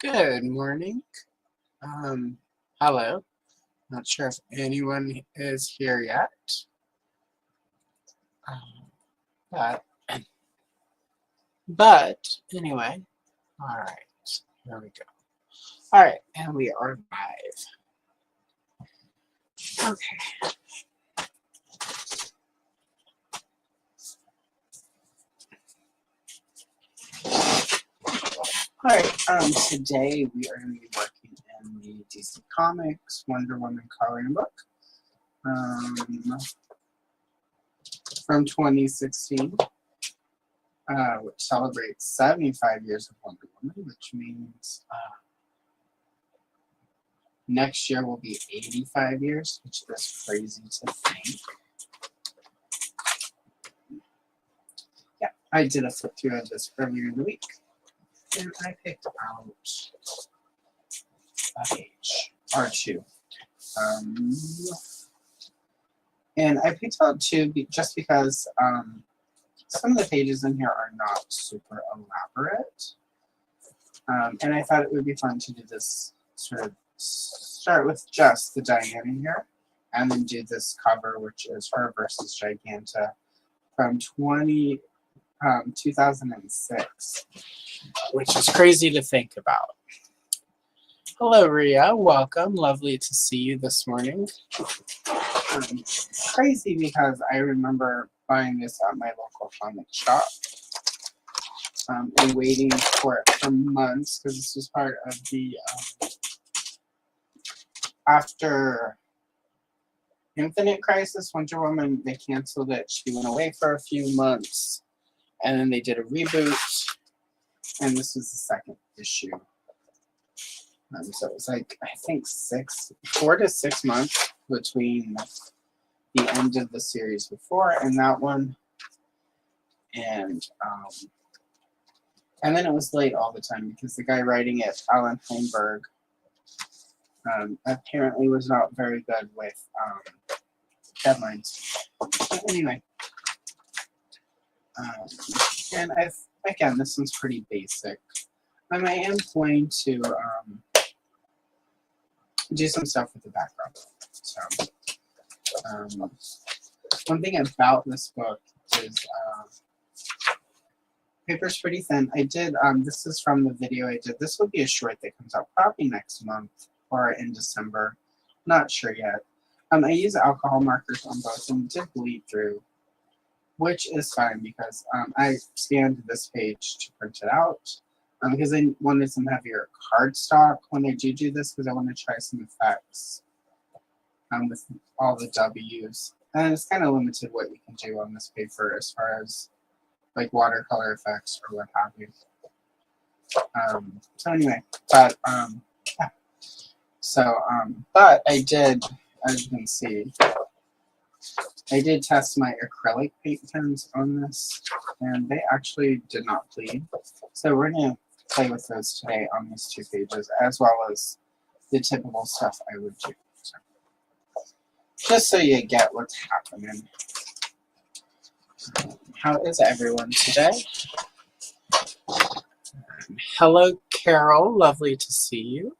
Good morning. Um, Hello. Not sure if anyone is here yet. Um, but, but anyway, all right, here we go. All right, and we are live. Okay. All right. Today we are going to be working in the DC Comics Wonder Woman coloring book. From 2016. Which celebrates 75 years of Wonder Woman, which means next year will be 85 years, which is crazy to think. Yeah, I did a flip through of this earlier in the week, and I picked out a page, or two. And I picked out two just because some of the pages in here are not super elaborate. And I thought it would be fun to do this sort of start with just the Diana here, and then do this cover, which is her versus Giganta from 2006, which is crazy to think about. Hello, Ria. Welcome. Lovely to see you this morning. Crazy because I remember buying this at my local comic shop and waiting for it for months because this was part of the after Infinite Crisis, Wonder Woman, they canceled it. She went away for a few months, and then they did a reboot, and this was the second issue. So it was like, I think 4 to 6 months between the end of the series before and that one. And then it was late all the time because the guy writing it, Alan Heinberg, apparently was not very good with deadlines. But anyway, and again, this one's pretty basic. I am going to do some stuff with the background. So, one thing about this book is paper's pretty thin. I did, this is from the video I did. This will be a short that comes out probably next month or in December. Not sure yet. I use alcohol markers on both and did bleed through, which is fine because I scanned this page to print it out because I wanted some heavier cardstock when I do this because I want to try some effects with all the W's. And it's kind of limited what you can do on this paper as far as like watercolor effects or what have you. So anyway, but yeah. So but I did, as you can see, I did test my acrylic paint pens on this, and they actually did not bleed. So we're gonna play with those today on these two pages, as well as the typical stuff I would do. So, just so you get what's happening. How is everyone today? Hello, Carol. Lovely to see you.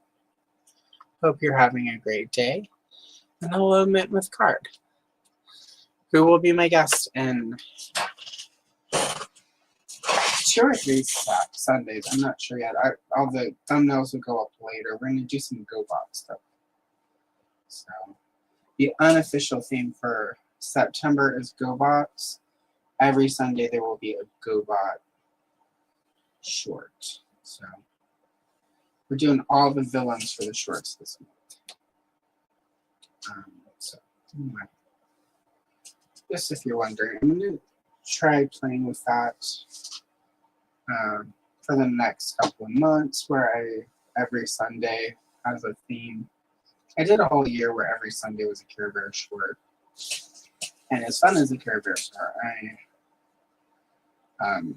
Hope you're having a great day. And hello, Mint with Card, who will be my guest in 2 or 3 Sundays. I'm not sure yet. All the thumbnails will go up later. We're going to do some GoBot stuff. So, the unofficial theme for September is GoBots. Every Sunday there will be a GoBot short. So, we're doing all the villains for the shorts this month. So, anyway. Just if you're wondering, I'm going to try playing with that for the next couple of months, where every Sunday has a theme. I did a whole year where every Sunday was a Care Bear short, and as fun as a Care Bear short,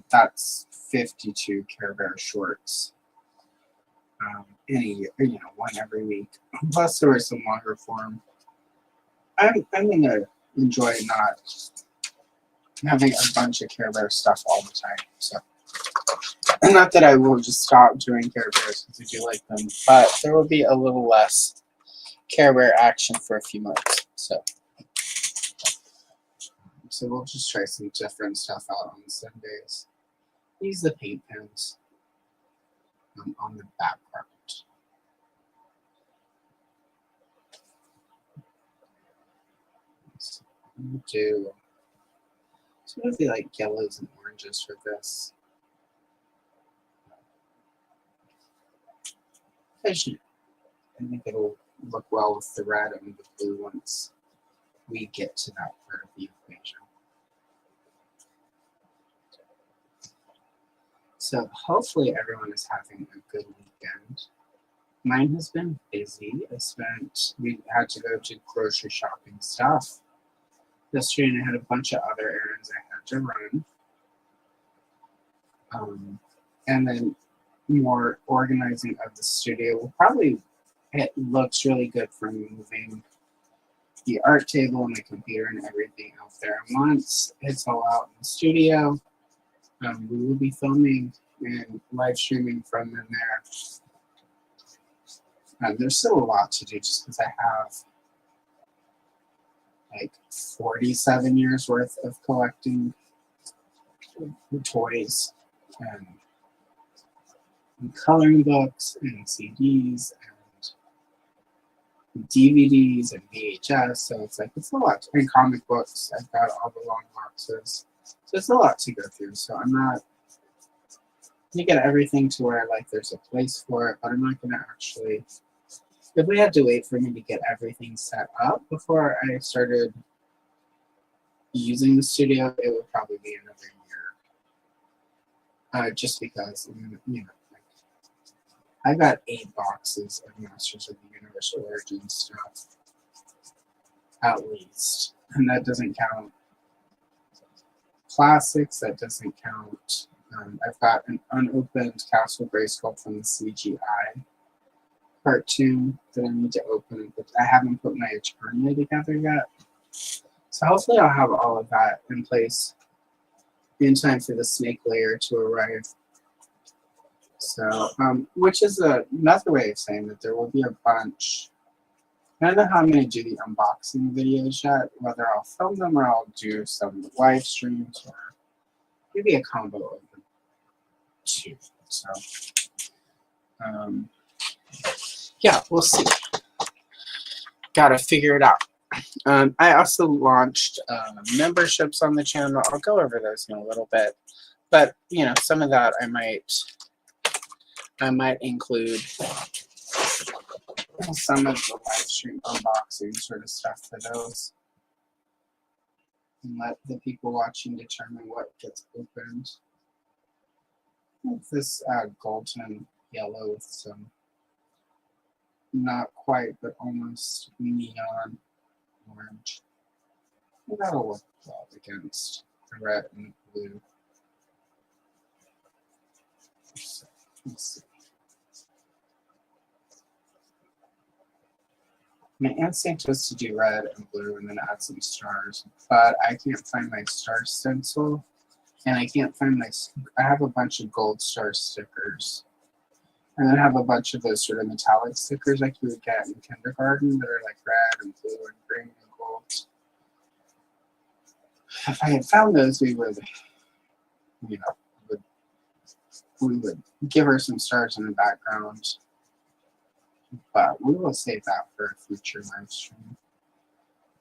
that's 52 Care Bear shorts in a year, one every week. Plus, there was some longer form. I'm gonna enjoy not having a bunch of Care Bear stuff all the time. So Not that I will just stop doing Care Bears because I do like them, but there will be a little less Care Bear action for a few months. So we'll just try some different stuff out on Sundays. Use the paint pens on the back part. So we'll do some of the like yellows and oranges for this. I think it'll look well with the red and the blue once we get to that part of the equation. So hopefully everyone is having a good weekend. Mine has been busy. We had to go to grocery shopping stuff yesterday, and I had a bunch of other errands I had to run. And then more organizing of the studio. It looks really good for moving the art table and the computer and everything out there. And once it's all out in the studio, we will be filming and live streaming from in there. There's still a lot to do just because I have like 47 years worth of collecting toys and coloring books and CDs and DVDs and VHS. So it's a lot. And comic books. I've got all the long boxes. So it's a lot to go through. So I'm not going to get everything to where like there's a place for it, but I'm not going to actually. If we had to wait for me to get everything set up before I started using the studio, it would probably be another year. Just because, I got 8 boxes of Masters of the Universe Origin stuff, at least. And that doesn't count classics, that doesn't count. I've got an unopened Castle Grayskull from the CGI cartoon that I need to open, but I haven't put my Eternia together yet. So hopefully I'll have all of that in place in time for the snake layer to arrive. So, which is another way of saying that there will be a bunch. I don't know how I'm going to do the unboxing videos yet, whether I'll film them or I'll do some live streams or maybe a combo of the two. So, yeah, we'll see. Gotta figure it out. I also launched memberships on the channel. I'll go over those in a little bit, but some of that I might include some of the live stream unboxing sort of stuff for those, and let the people watching determine what gets opened. This golden yellow with some not quite but almost neon orange. That'll work well against the red and blue. So, let's see. My instinct was to do red and blue and then add some stars, but I can't find my star stencil, and I can't find I have a bunch of gold star stickers, and then I have a bunch of those sort of metallic stickers like you would get in kindergarten that are like red and blue and green and gold. If I had found those, we would give her some stars in the background. But we will save that for a future live stream.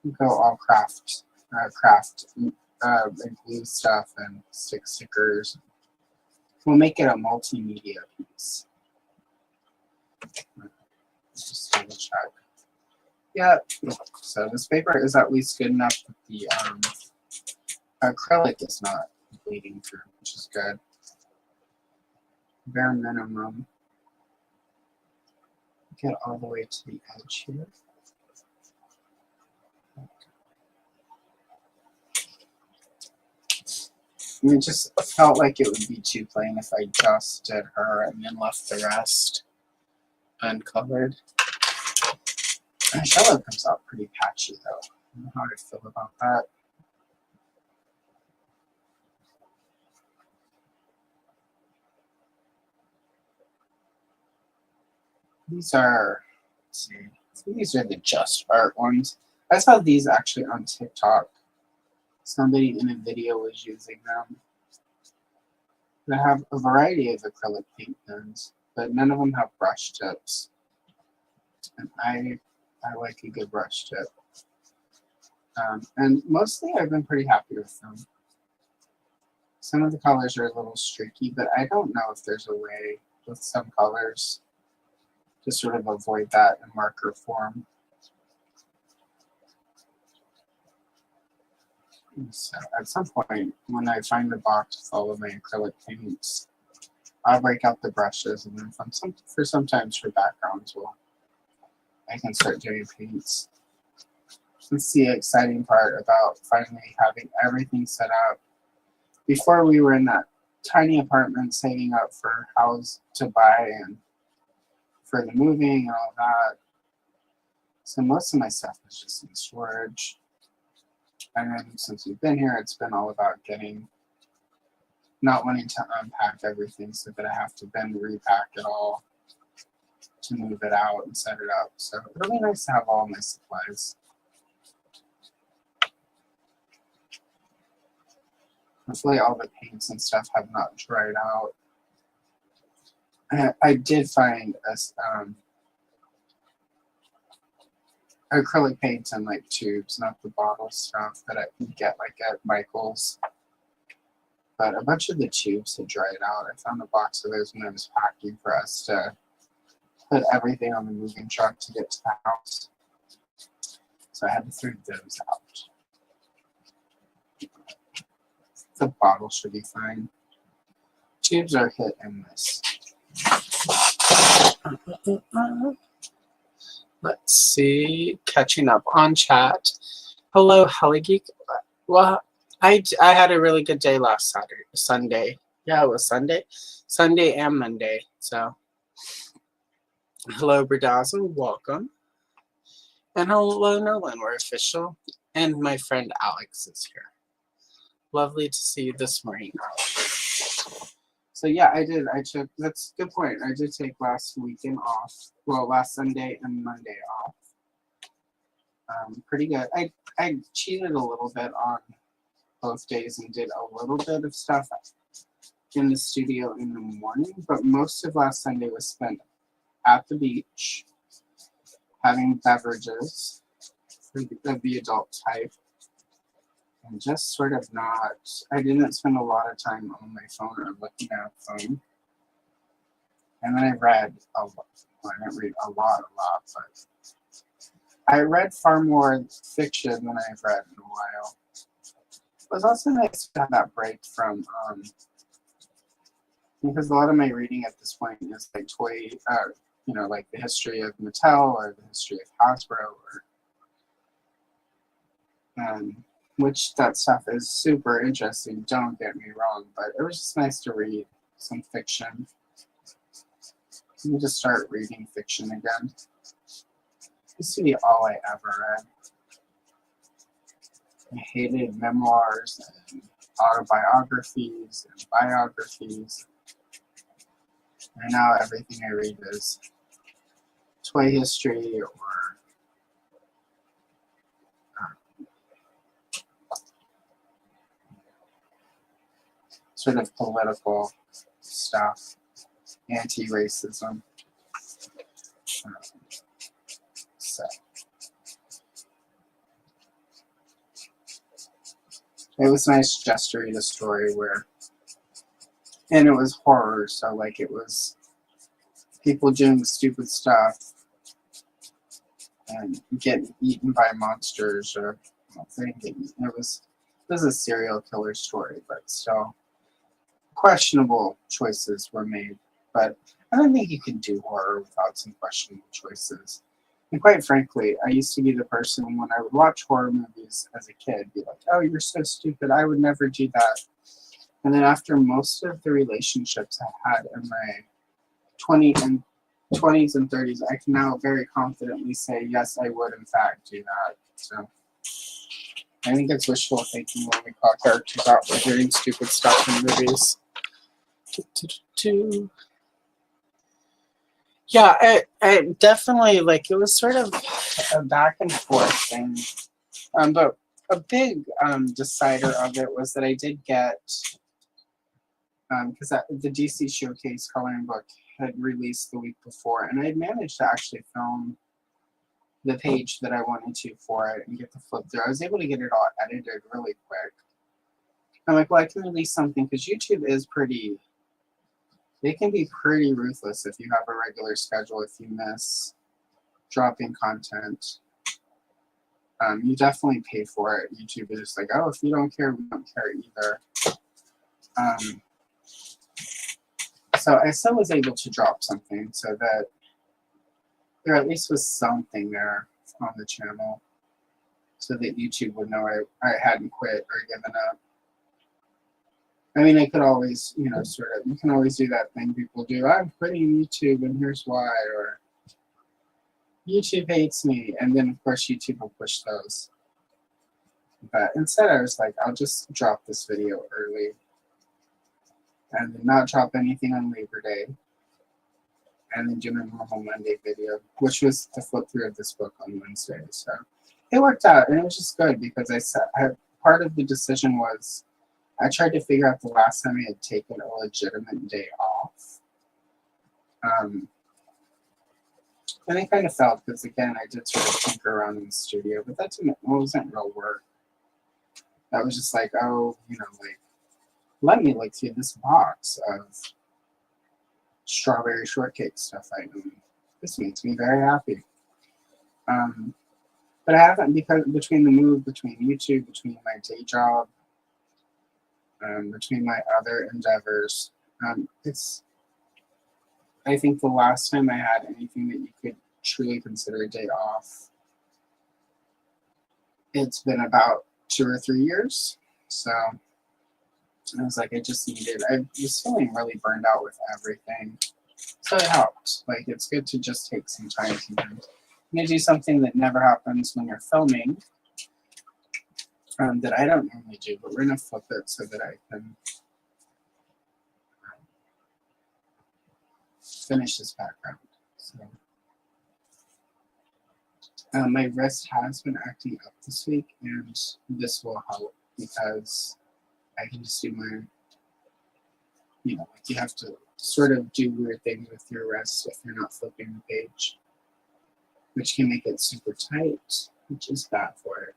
We'll go all craft and glue stuff and stick stickers. We'll make it a multimedia piece. Just double check. Yeah, so this paper is at least good enough that the acrylic is not bleeding through, which is good. Bare minimum. Get all the way to the edge here. And it just felt like it would be too plain if I just did her and then left the rest uncolored. And Shallow comes out pretty patchy though. I don't know how I feel about that. These are, let's see, these are the Just Art ones. I saw these actually on TikTok. Somebody in a video was using them. They have a variety of acrylic paint pens, but none of them have brush tips. And I like a good brush tip. And mostly I've been pretty happy with them. Some of the colors are a little streaky, but I don't know if there's a way with some colors to sort of avoid that in marker form. So at some point, when I find a box with all of my acrylic paints, I'll break out the brushes, and then sometimes for backgrounds, I can start doing paints. That's the exciting part about finally having everything set up. Before, we were in that tiny apartment saving up for a house to buy and for the moving and all that. So most of my stuff is just in storage. And then since we've been here, it's been all about not wanting to unpack everything so that I have to then repack it all to move it out and set it up. So it'll be nice to have all my supplies. Hopefully all the paints and stuff have not dried out. I did find acrylic paints in like tubes, not the bottle stuff that I can get like at Michael's. But a bunch of the tubes had dried out. I found a box of those when I was packing for us to put everything on the moving truck to get to the house. So I had to throw those out. The bottle should be fine. Tubes are hit and miss. Let's see. Catching up on chat. Hello, Heligeek. Well, I had a really good day last Sunday. Yeah, it was Sunday and Monday. So, hello, Berdazin. Welcome. And hello, Nolan. We're official. And my friend Alex is here. Lovely to see you this morning. So yeah, that's a good point. I did take last weekend off. Well, last Sunday and Monday off. Pretty good. I cheated a little bit on both days and did a little bit of stuff in the studio in the morning, but most of last Sunday was spent at the beach, having beverages of the adult type. And just sort of I didn't spend a lot of time on my phone or looking at a phone. And then I read a lot. Well, I didn't read a lot, but I read far more fiction than I've read in a while. It was also nice to have that break from, because a lot of my reading at this point is like like the history of Mattel or the history of Hasbro, which that stuff is super interesting, don't get me wrong, but it was just nice to read some fiction. Let me just start reading fiction again. This would be all I ever read. I hated memoirs and autobiographies and biographies. And now everything I read is toy history or sort of political stuff, anti-racism. So it was nice just to read a story and it was horror, so like it was people doing stupid stuff and getting eaten by monsters, or they didn't get eaten. It was a serial killer story, but still questionable choices were made. But I don't think you can do horror without some questionable choices. And quite frankly, I used to be the person when I would watch horror movies as a kid, be like, oh, you're so stupid, I would never do that. And then after most of the relationships I had in my 20s and 30s, I can now very confidently say, yes, I would in fact do that. So I think it's wishful thinking when we call characters out for doing stupid stuff in movies. Yeah, it definitely, like, it was sort of a back and forth thing. But a big decider of it was that I did get, because the DC Showcase coloring book had released the week before, and I had managed to actually film the page that I wanted to for it and get the flip through. I was able to get it all edited really quick. I'm like, well, I can release something, because YouTube is pretty, they can be pretty ruthless if you have a regular schedule. If you miss dropping content, you definitely pay for it. YouTube is just like, oh, if you don't care, we don't care either. So I still was able to drop something so that there at least was something there on the channel, so that YouTube would know I hadn't quit or given up. I mean, I could always, you know, sort of, you can always do that thing people do. I'm quitting YouTube and here's why, or YouTube hates me. And then, of course, YouTube will push those. But instead, I was like, I'll just drop this video early and then not drop anything on Labor Day, and then do my normal Monday video, which was the flip through of this book on Wednesday. So it worked out, and it was just good because part of the decision was I tried to figure out the last time I had taken a legitimate day off. And I kind of felt, because again, I did sort of tinker around in the studio, but that wasn't real work. That was just like, oh, you know, like, let me look through this box of strawberry shortcake stuff I own. This makes me very happy. But I haven't, because between the move, between YouTube, between my day job, between my other endeavors, I think the last time I had anything that you could truly consider a day off, it's been about 2 or 3 years. So I was like, I was feeling really burned out with everything. So it helped. Like, it's good to just take some time sometimes. I'm going to do something that never happens when you're filming, that I don't normally do, but we're going to flip it so that I can finish this background. So, my wrist has been acting up this week, and this will help because I can just do my, you know, like, you have to sort of do weird things with your wrist if you're not flipping the page, which can make it super tight, which is bad for it.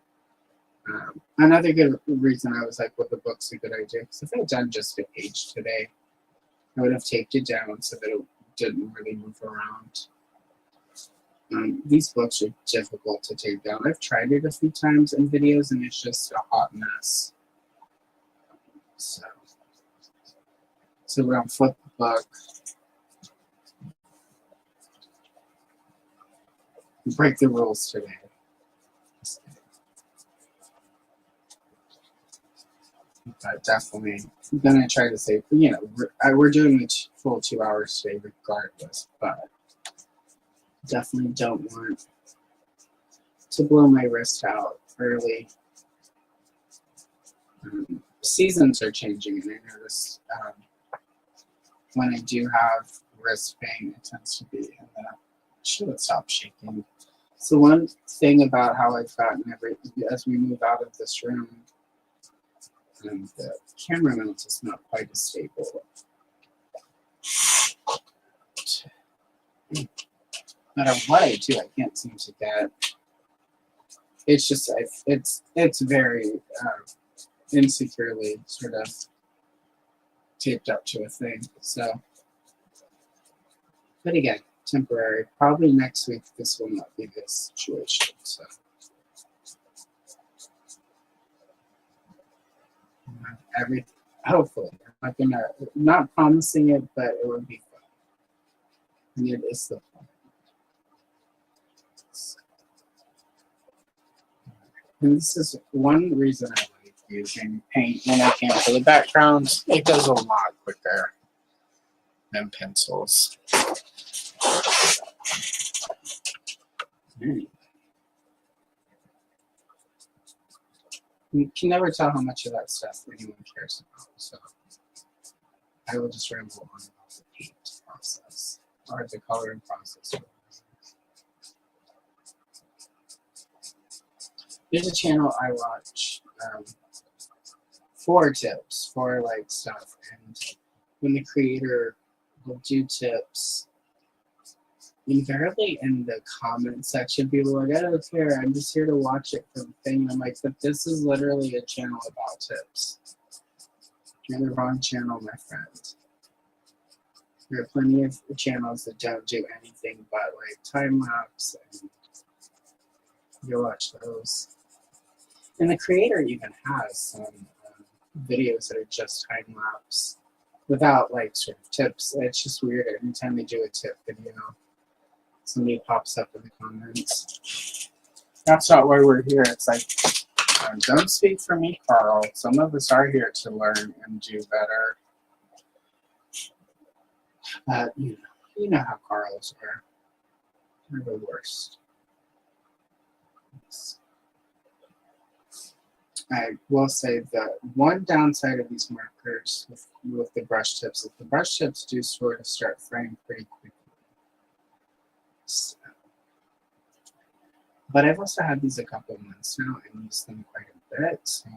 Another good reason I was like, well, the book's a good idea, because if I had done just a page today, I would have taped it down so that it didn't really move around. These books are difficult to take down. I've tried it a few times in videos, and it's just a hot mess. So we're going to flip the book. Break the rules today. But definitely, I'm going to try to say, you know, we're doing the full 2 hours today regardless, but definitely don't want to blow my wrist out early. Seasons are changing, and I notice when I do have wrist pain, it tends to be in the, should stop shaking. So one thing about how I've gotten as we move out of this room, the camera mount is not quite as stable. No matter what I do, I can't seem to get. It's just it's very insecurely sort of taped up to a thing. So, but again, temporary. Probably next week this will not be this situation. So. Hopefully, I'm not promising it, but it would be fun, and it is the fun. And this is one reason I like using paint when I can for the background. It goes a lot quicker than pencils. You can never tell how much of that stuff anyone cares about, so I will just ramble on about the paint process. or the coloring process. There's a channel I watch for tips, for like stuff, and when the creator will do tips, invariably in the comment section, people are like, I don't care, I'm just here to watch it for the thing. And I'm like, but this is literally a channel about tips. You're the wrong channel, my friend. There are plenty of channels that don't do anything but like time lapse, and you'll watch those. And the creator even has some videos that are just time lapse without like sort of tips. It's just weird. Anytime they do a tip video, somebody pops up in the comments. That's not why we're here. It's like, don't speak for me, Carl. Some of us are here to learn and do better. But you know how Carls are. They're the worst. I will say that one downside of these markers with the brush tips is the brush tips do sort of start fraying pretty quickly. So, but I've also had these a couple of months now and used them quite a bit. So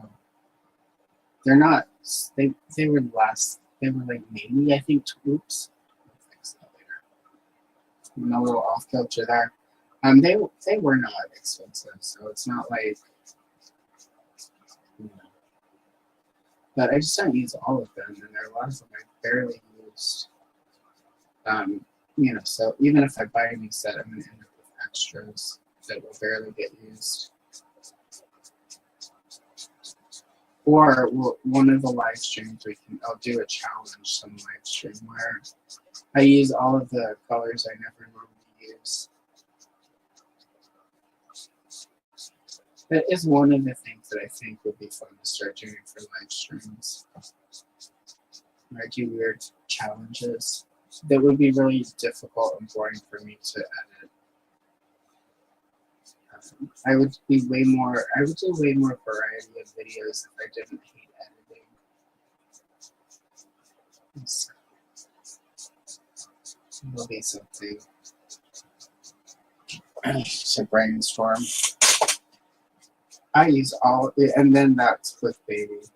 they're not, they would last, they were like maybe, I think, oops, I'll fix that later. No little off kilter there. They were not expensive, so it's not like, you know. But I just don't use all of them, and there are a lot of them I barely used. You know, so even if I buy a new set, I'm going to end up with extras that will barely get used. Or one of the live streams I'll do a challenge, some live stream where I use all of the colors I never normally use. That is one of the things that I think would be fun to start doing for live streams. Where I do weird challenges that would be really difficult and boring for me to edit. I would do way more variety of videos if I didn't hate editing. So, it'll be something to brainstorm. I use all, and then that's clickbaity.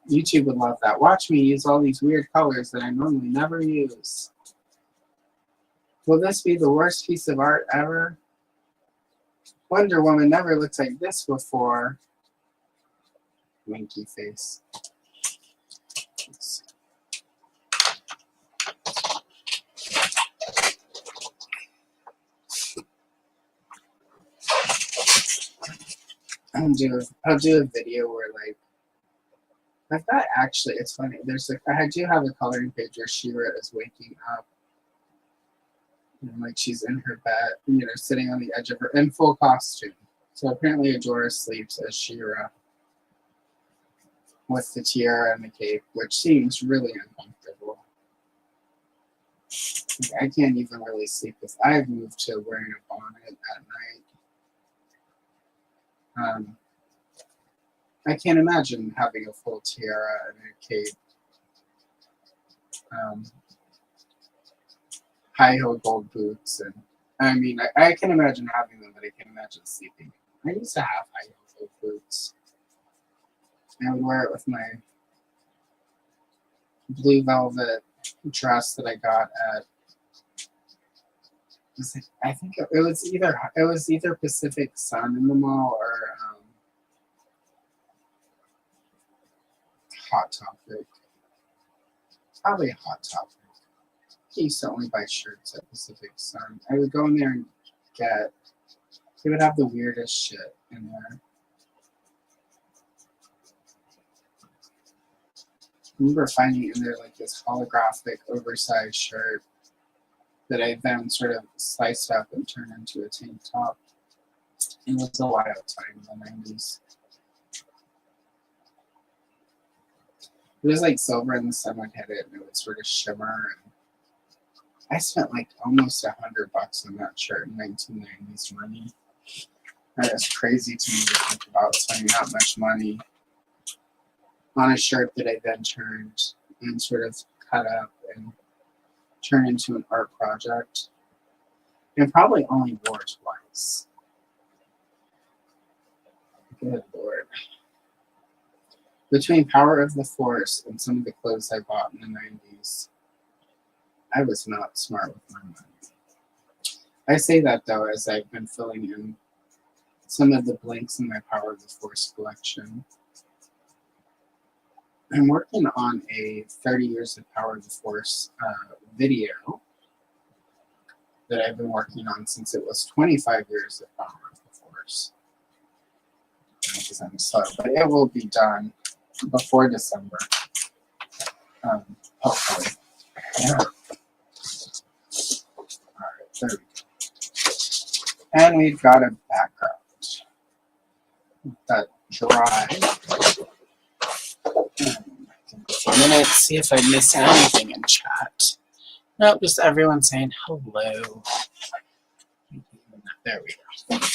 YouTube would love that. Watch me use all these weird colors that I normally never use. Will this be the worst piece of art ever? Wonder Woman never looked like this before. Winky face. I'll do a video where like I've got actually, it's funny. There's like I do have a coloring page where She-Ra is waking up. And like she's in her bed, you know, sitting on the edge of her in full costume. So apparently Ajora sleeps as She-Ra with the tiara and the cape, which seems really uncomfortable. Like, I can't even really sleep with. I've moved to wearing a bonnet at night. I can't imagine having a full tiara and a cape. High-heel gold boots, and I mean, I can imagine having them, but I can't imagine sleeping. I used to have high-heel gold boots. I would wear it with my blue velvet dress that I got at. I think it was either Pacific Sun in the mall or Hot Topic. Probably Hot Topic. I used to only buy shirts at Pacific Sun. I would go in there and they would have the weirdest shit in there. I remember finding in there like this holographic oversized shirt that I then sort of sliced up and turned into a tank top. It was a wild time in the 90s. It was like silver and the sun would hit it and it would sort of shimmer. And I spent like almost $100 on that shirt in 1990s money. That is crazy to me to think about spending that much money on a shirt that I then turned and sort of cut up and turn into an art project. And probably only wore twice. Good Lord. Between Power of the Force and some of the clothes I bought in the 90s, I was not smart with my money. I say that though, as I've been filling in some of the blanks in my Power of the Force collection. I'm working on a 30 years of Power of the Force video that I've been working on since it was 25 years of Power of the Force. Because I'm slow, but it will be done before December, hopefully. Yeah. All right, there we go. And we've got a background that dry. A minute, see if I miss anything in chat. Nope, just everyone saying hello. There we go.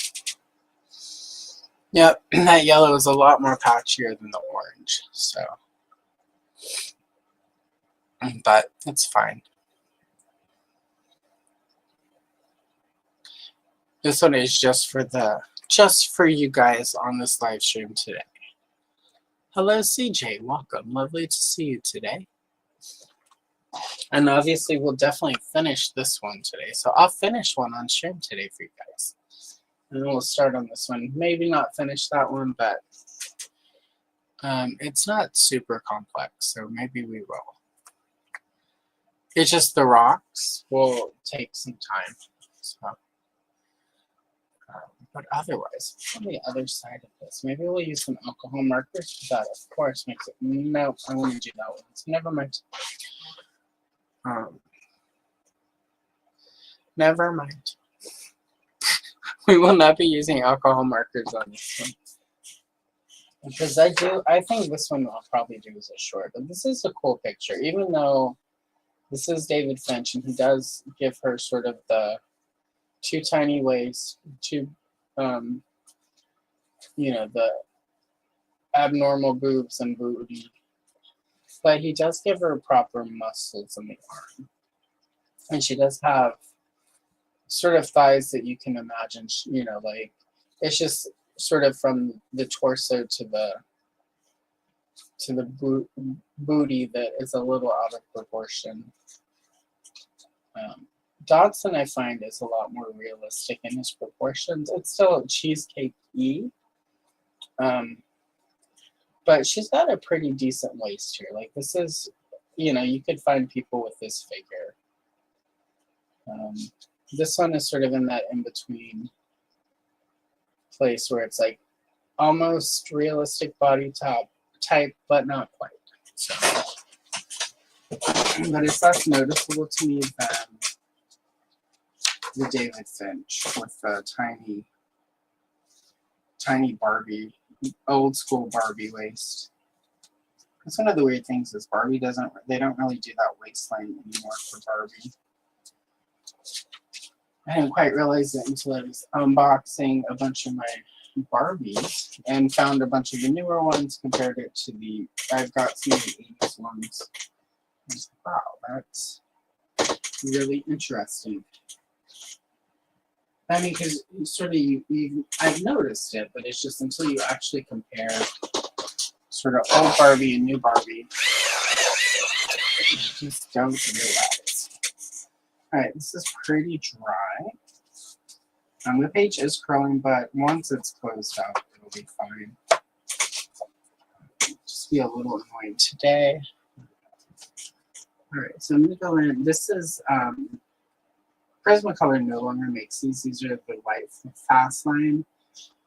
Yep, that yellow is a lot more patchier than the orange, so. But it's fine. This one is just for you guys on this live stream today. Hello, CJ. Welcome. Lovely to see you today. And obviously, we'll definitely finish this one today. So I'll finish one on stream today for you guys. And then we'll start on this one. Maybe not finish that one, but it's not super complex, so maybe we will. It's just the rocks will take some time. So, but otherwise, on the other side of this, maybe we'll use some alcohol markers. That, of course, makes it. No, I want to do that one. So never mind. Never mind. We will not be using alcohol markers on this one. Because I think this one I'll probably do as a short. But this is a cool picture, even though this is David Finch, and he does give her sort of the two tiny waist, two, the abnormal boobs and booty. But he does give her proper muscles in the arm. And she does have sort of thighs that you can imagine, like, it's just sort of from the torso to the booty that is a little out of proportion. Dodson, I find, is a lot more realistic in his proportions. It's still cheesecake-y, but she's got a pretty decent waist here. Like, this is, you could find people with this figure. This one is sort of in that in-between place where it's like almost realistic body type, but not quite. So, but it's less noticeable to me than the David Finch with the tiny Barbie, old school Barbie waist. That's one of the weird things is they don't really do that waistline anymore for Barbie. I didn't quite realize it until I was unboxing a bunch of my Barbies and found a bunch of the newer ones, compared it to I've got some of the 80s ones. I was like, wow, that's really interesting. I mean, because sort of I've noticed it, but it's just until you actually compare sort of old Barbie and new Barbie, you just don't realize. Alright, this is pretty dry. The page is curling, but once it's closed up, it'll be fine. Just be a little annoying today. Alright, so I'm going to go in. This is Prismacolor no longer makes these. These are the white fast line,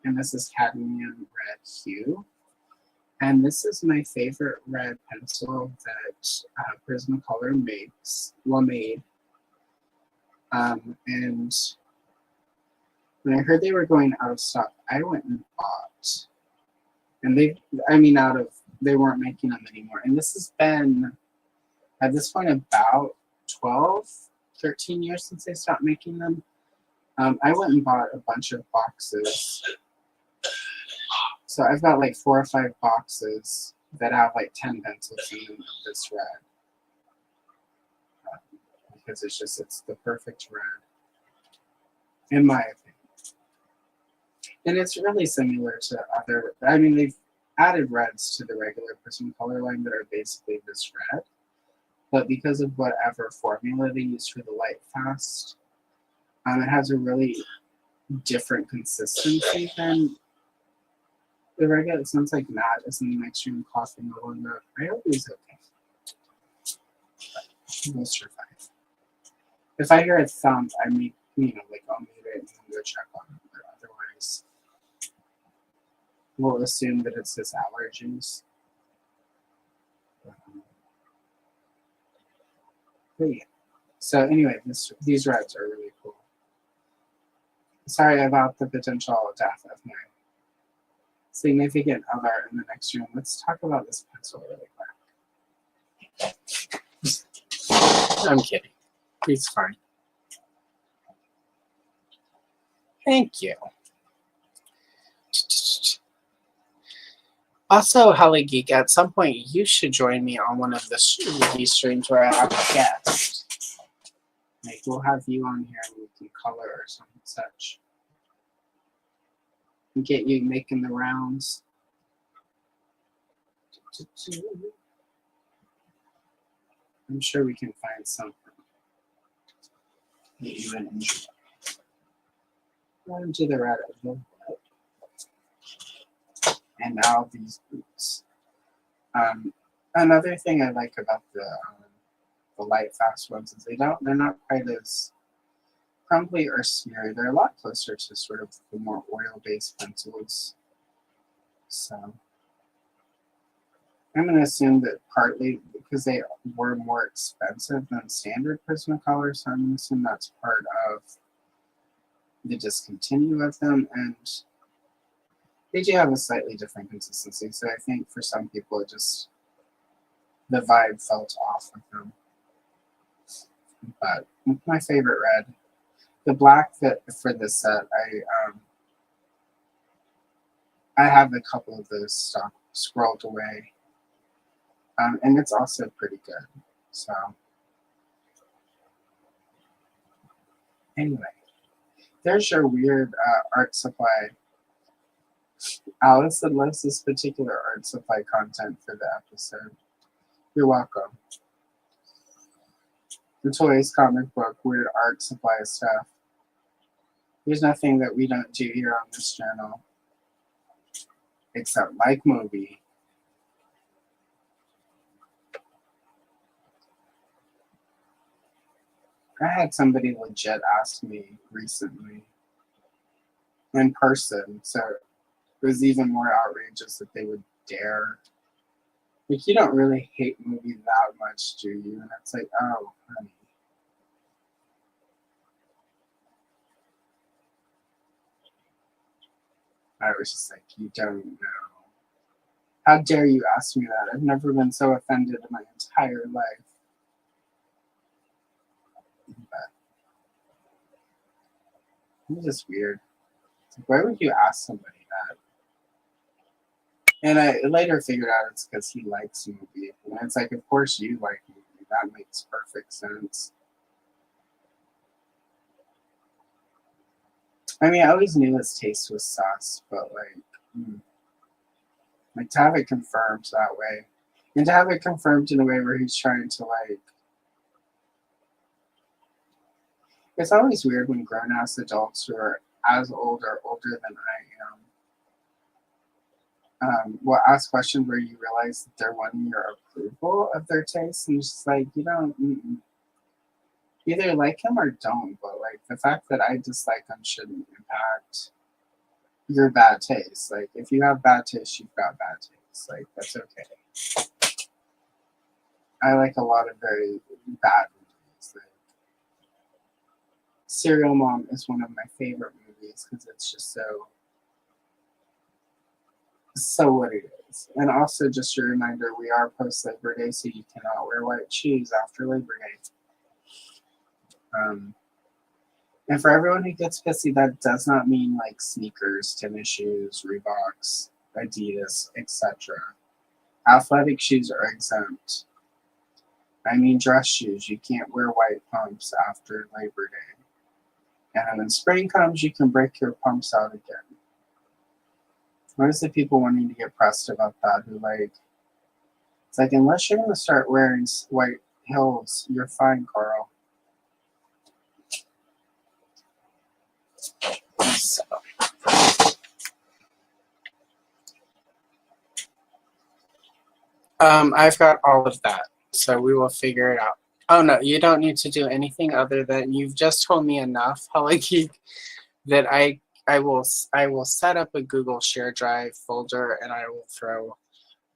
and this is cadmium red hue. And this is my favorite red pencil that Prismacolor made. And when I heard they were going out of stock, I went and bought. And they weren't making them anymore. And this has been, at this point, about 12, 13 years since they stopped making them. I went and bought a bunch of boxes. So I've got like 4 or 5 boxes that have like 10 pencils in them of this red. because it's the perfect red, in my opinion. And it's really similar to other, I mean, they've added reds to the regular Prismacolor line that are basically this red, but because of whatever formula they use for the light fast, it has a really different consistency than the regular. It sounds like Matt is in the next room coughing a little bit. I hope he's okay. But we'll survive. If I hear a thump, I may, like I'll mute it and go check on it. But otherwise, we'll assume that it's his allergies. But yeah. So anyway, these reds are really cool. Sorry about the potential death of my significant other in the next room. Let's talk about this pencil really quick. I'm kidding. He's fine. Thank you. Also, Holly Geek, at some point you should join me on one of these streams where I have a guest. Like, we'll have you on here and we can color or something such. And get you making the rounds. I'm sure we can find something that you would enjoy. Going to the red of the and now these boots. Another thing I like about the light fast ones is they're not quite as crumbly or smeary. They're a lot closer to sort of the more oil-based pencils. So I'm going to assume that partly because they were more expensive than standard Prismacolor, so I'm going to assume that's part of the discontinue of them, and they do have a slightly different consistency. So I think for some people, the vibe felt off with them. But my favorite red, the black that for this set, I have a couple of those scrolled away, and it's also pretty good. So anyway, there's your weird art supply. Allison loves this particular art supply content for the episode. You're welcome. The toys, comic book, weird art supply stuff. There's nothing that we don't do here on this channel. Except like movie. I had somebody legit ask me recently in person, so it was even more outrageous that they would dare. Like, you don't really hate movies that much, do you? And it's like, oh, honey. I was just like, you don't know. How dare you ask me that? I've never been so offended in my entire life. But it's just weird. It's like, why would you ask somebody that? And I later figured out it's because he likes movie. And it's like, of course you like movie. That makes perfect sense. I mean, I always knew his taste was sus, but like to have it confirmed that way, and to have it confirmed in a way where he's trying to like. It's always weird when grown-ass adults who are as old or older than I am will ask questions where you realize that they're wanting your approval of their taste, and just like, you don't either like him or don't. But like the fact that I dislike him shouldn't impact your bad taste. Like if you have bad taste, you've got bad taste. Like that's okay. I like a lot of very bad movies. Like, Serial Mom is one of my favorite movies because it's just so what it is. And also just a reminder, we are post Labor Day, so you cannot wear white shoes after Labor Day. And for everyone who gets pissy, that does not mean like sneakers, tennis shoes, Reeboks, Adidas, etc. Athletic shoes are exempt. I mean dress shoes. You can't wear white pumps after Labor Day. And when spring comes, you can break your pumps out again. Where's the people wanting to get pressed about that who like, it's like, unless you're going to start wearing white heels, you're fine, Carl. So. I've got all of that, so we will figure it out. Oh no, you don't need to do anything other than you've just told me enough, Holly Geek, that I will set up a Google Share Drive folder and I will throw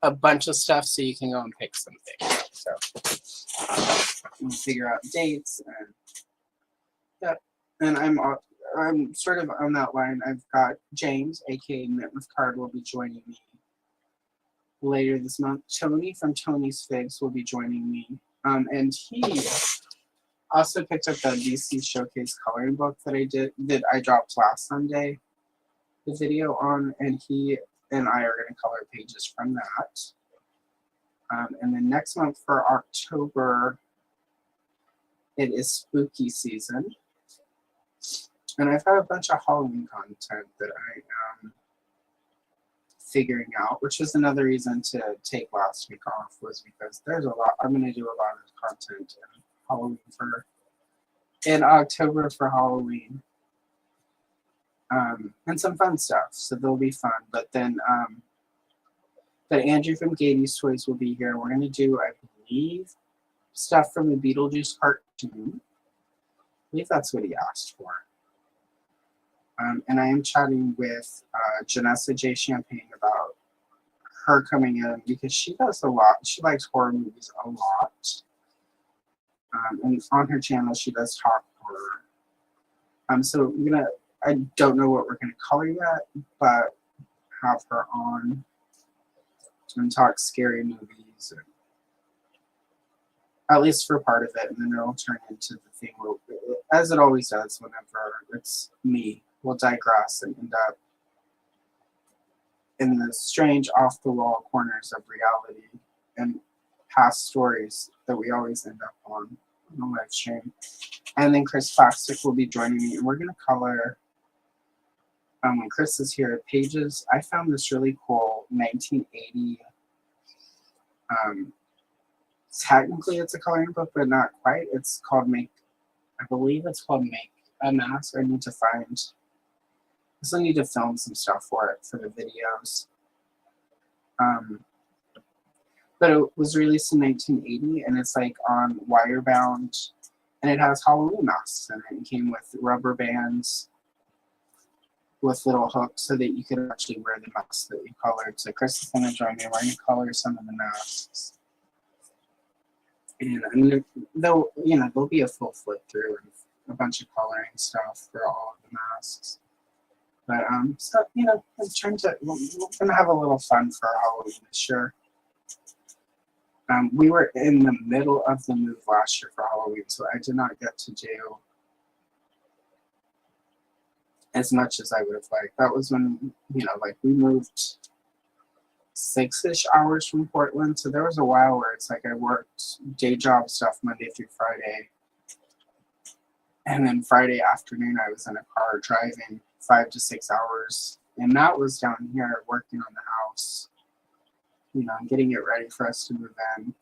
a bunch of stuff so you can go and pick something. So we'll figure out dates and yeah, and I'm sort of on that line. I've got James, aka Mint with Card, will be joining me later this month. Tony from Tony's Figs will be joining me. And he also picked up the DC Showcase coloring book that I dropped last Sunday, the video on, and he and I are going to color pages from that. And then next month for October, it is spooky season. And I've got a bunch of Halloween content that I am figuring out, which is another reason to take last week off, was because there's a lot. I'm going to do a lot of content in October for Halloween, and some fun stuff. So they'll be fun. But then, but Andrew from Gady's Toys will be here. We're going to do, I believe, stuff from the Beetlejuice cartoon. I believe that's what he asked for. And I am chatting with Janessa J. Champagne about her coming in because she does a lot. She likes horror movies a lot. And on her channel, she does talk horror. So I don't know what we're gonna color yet, but have her on and talk scary movies, and at least for part of it, and then it'll turn into the thing where, as it always does whenever it's me, we'll digress and end up in the strange off-the-wall corners of reality and past stories that we always end up on the live stream. And then Chris Plastic will be joining me, and we're going to color, when Chris is here, pages. I found this really cool 1980, technically it's a coloring book, but not quite. It's called I believe it's called Make a Mask. I need to find, I still need to film some stuff for it, for the videos. But it was released in 1980, and it's like on wire bound, and it has Halloween masks in it. It came with rubber bands with little hooks so that you could actually wear the masks that you colored. So Chris is going to join me. We're going to color some of the masks. And I'm gonna, there'll be a full flip through and a bunch of coloring stuff for all of the masks. But so I'm trying to. We're gonna have a little fun for Halloween this year. We were in the middle of the move last year for Halloween, so I did not get to do as much as I would have liked. That was when we moved 6-ish hours from Portland, so there was a while where it's like I worked day job stuff Monday through Friday, and then Friday afternoon I was in a car driving 5 to 6 hours, and that was down here working on the house, and getting it ready for us to move in.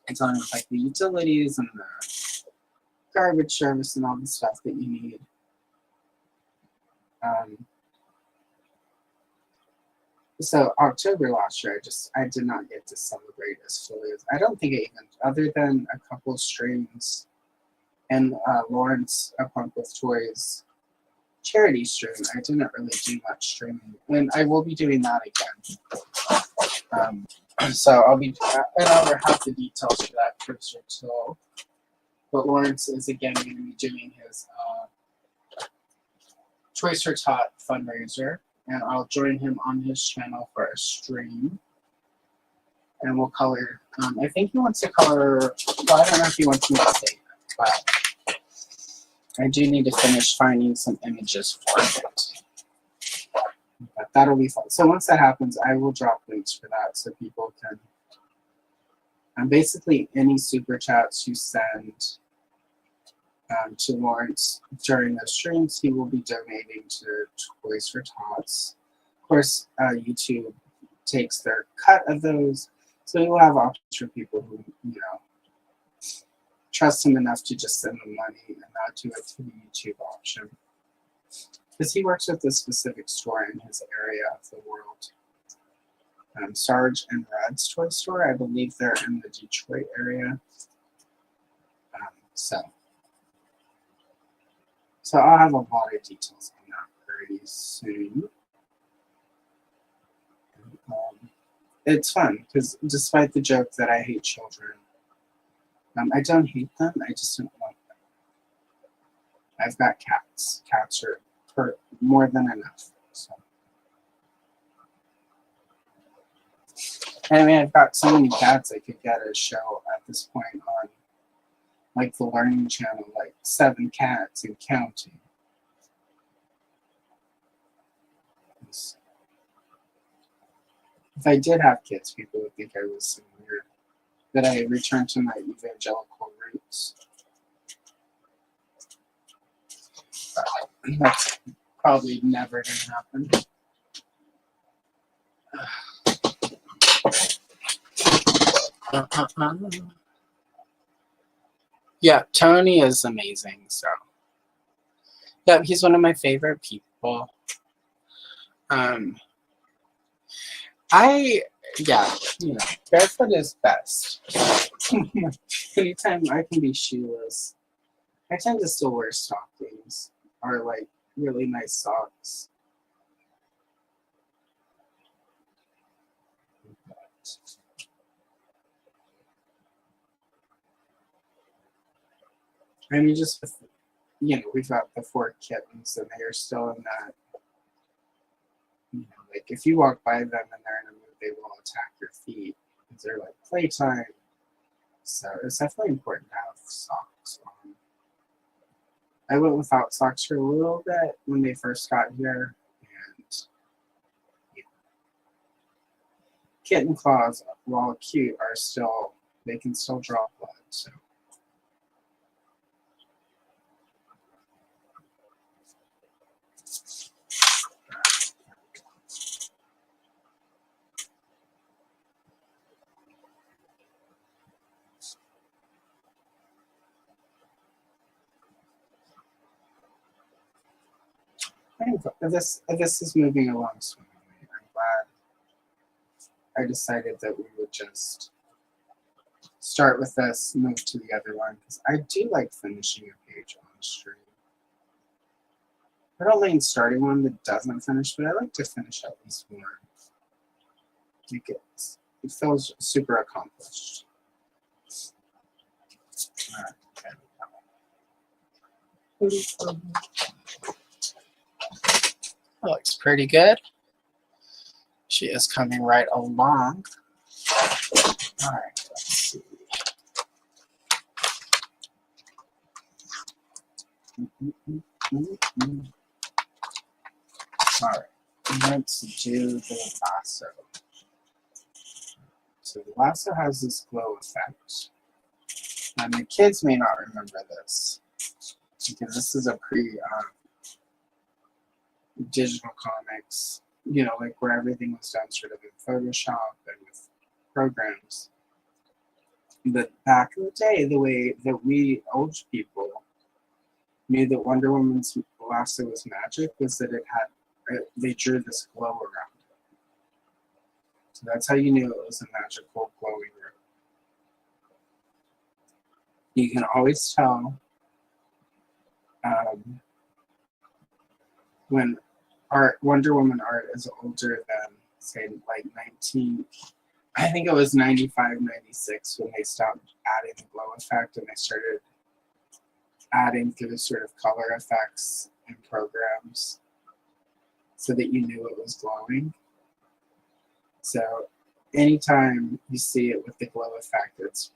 It's on with like the utilities and the garbage service and all the stuff that you need. So October last year, I did not get to celebrate as fully as, I don't think it even, other than a couple streams and Lawrence, A Punk with Toys charity stream, I didn't really do much streaming, and I will be doing that again. So I'll have the details for that closer till, but Lawrence is again going to be doing his Toys for Tot fundraiser, and I'll join him on his channel for a stream, and we'll color. I think he wants to color, well, I don't know if he wants me to say that, but I do need to finish finding some images for it. But that'll be fun. So once that happens, I will drop links for that so people can And basically any super chats you send to Lawrence during the streams, he will be donating to Toys for Tots. Of course, YouTube takes their cut of those, so you'll have options for people who, trust him enough to just send them money and not do it through the YouTube option. Because he works with a specific store in his area of the world. Sarge and Red's toy store, I believe they're in the Detroit area. So I'll have a lot of details on that pretty soon. It's fun because despite the joke that I hate children, I don't hate them. I just don't want them. I've got cats. Cats are more than enough. So. I mean, I've got so many cats I could get a show at this point on, like, the Learning Channel, like 7 cats and counting. If I did have kids, people would think I was so weird. That I returned to my evangelical roots. That's probably never going to happen. Yeah, Tony is amazing, so. Yeah, he's one of my favorite people. Barefoot is best. Anytime I can be shoeless, I tend to still wear stockings or like really nice socks. I mean, just, we've got the 4 kittens and they are still in that, like if you walk by them and they're in a mood, they will attack your feet because they're like playtime. So it's definitely important to have socks on. I went without socks for a little bit when they first got here, and kitten claws, while cute, they can still draw blood. So. This is moving along swimmingly. I'm glad I decided that we would just start with this, move to the other one, because I do like finishing a page on stream. I don't mind starting one that doesn't finish, but I like to finish at least one. It feels super accomplished. All right. That looks pretty good. She is coming right along. All right, let's see. All right, let's do the lasso. So the lasso has this glow effect. And the kids may not remember this because this is a digital comics, like where everything was done sort of in Photoshop and with programs. But back in the day, the way that we old people knew that Wonder Woman's lasso was magic was that they drew this glow around it. So that's how you knew it was a magical glowing room. You can always tell when Wonder Woman art is older than, say, like I think it was 95, 96 when they stopped adding the glow effect and they started adding through sort of color effects and programs so that you knew it was glowing. So anytime you see it with the glow effect, it's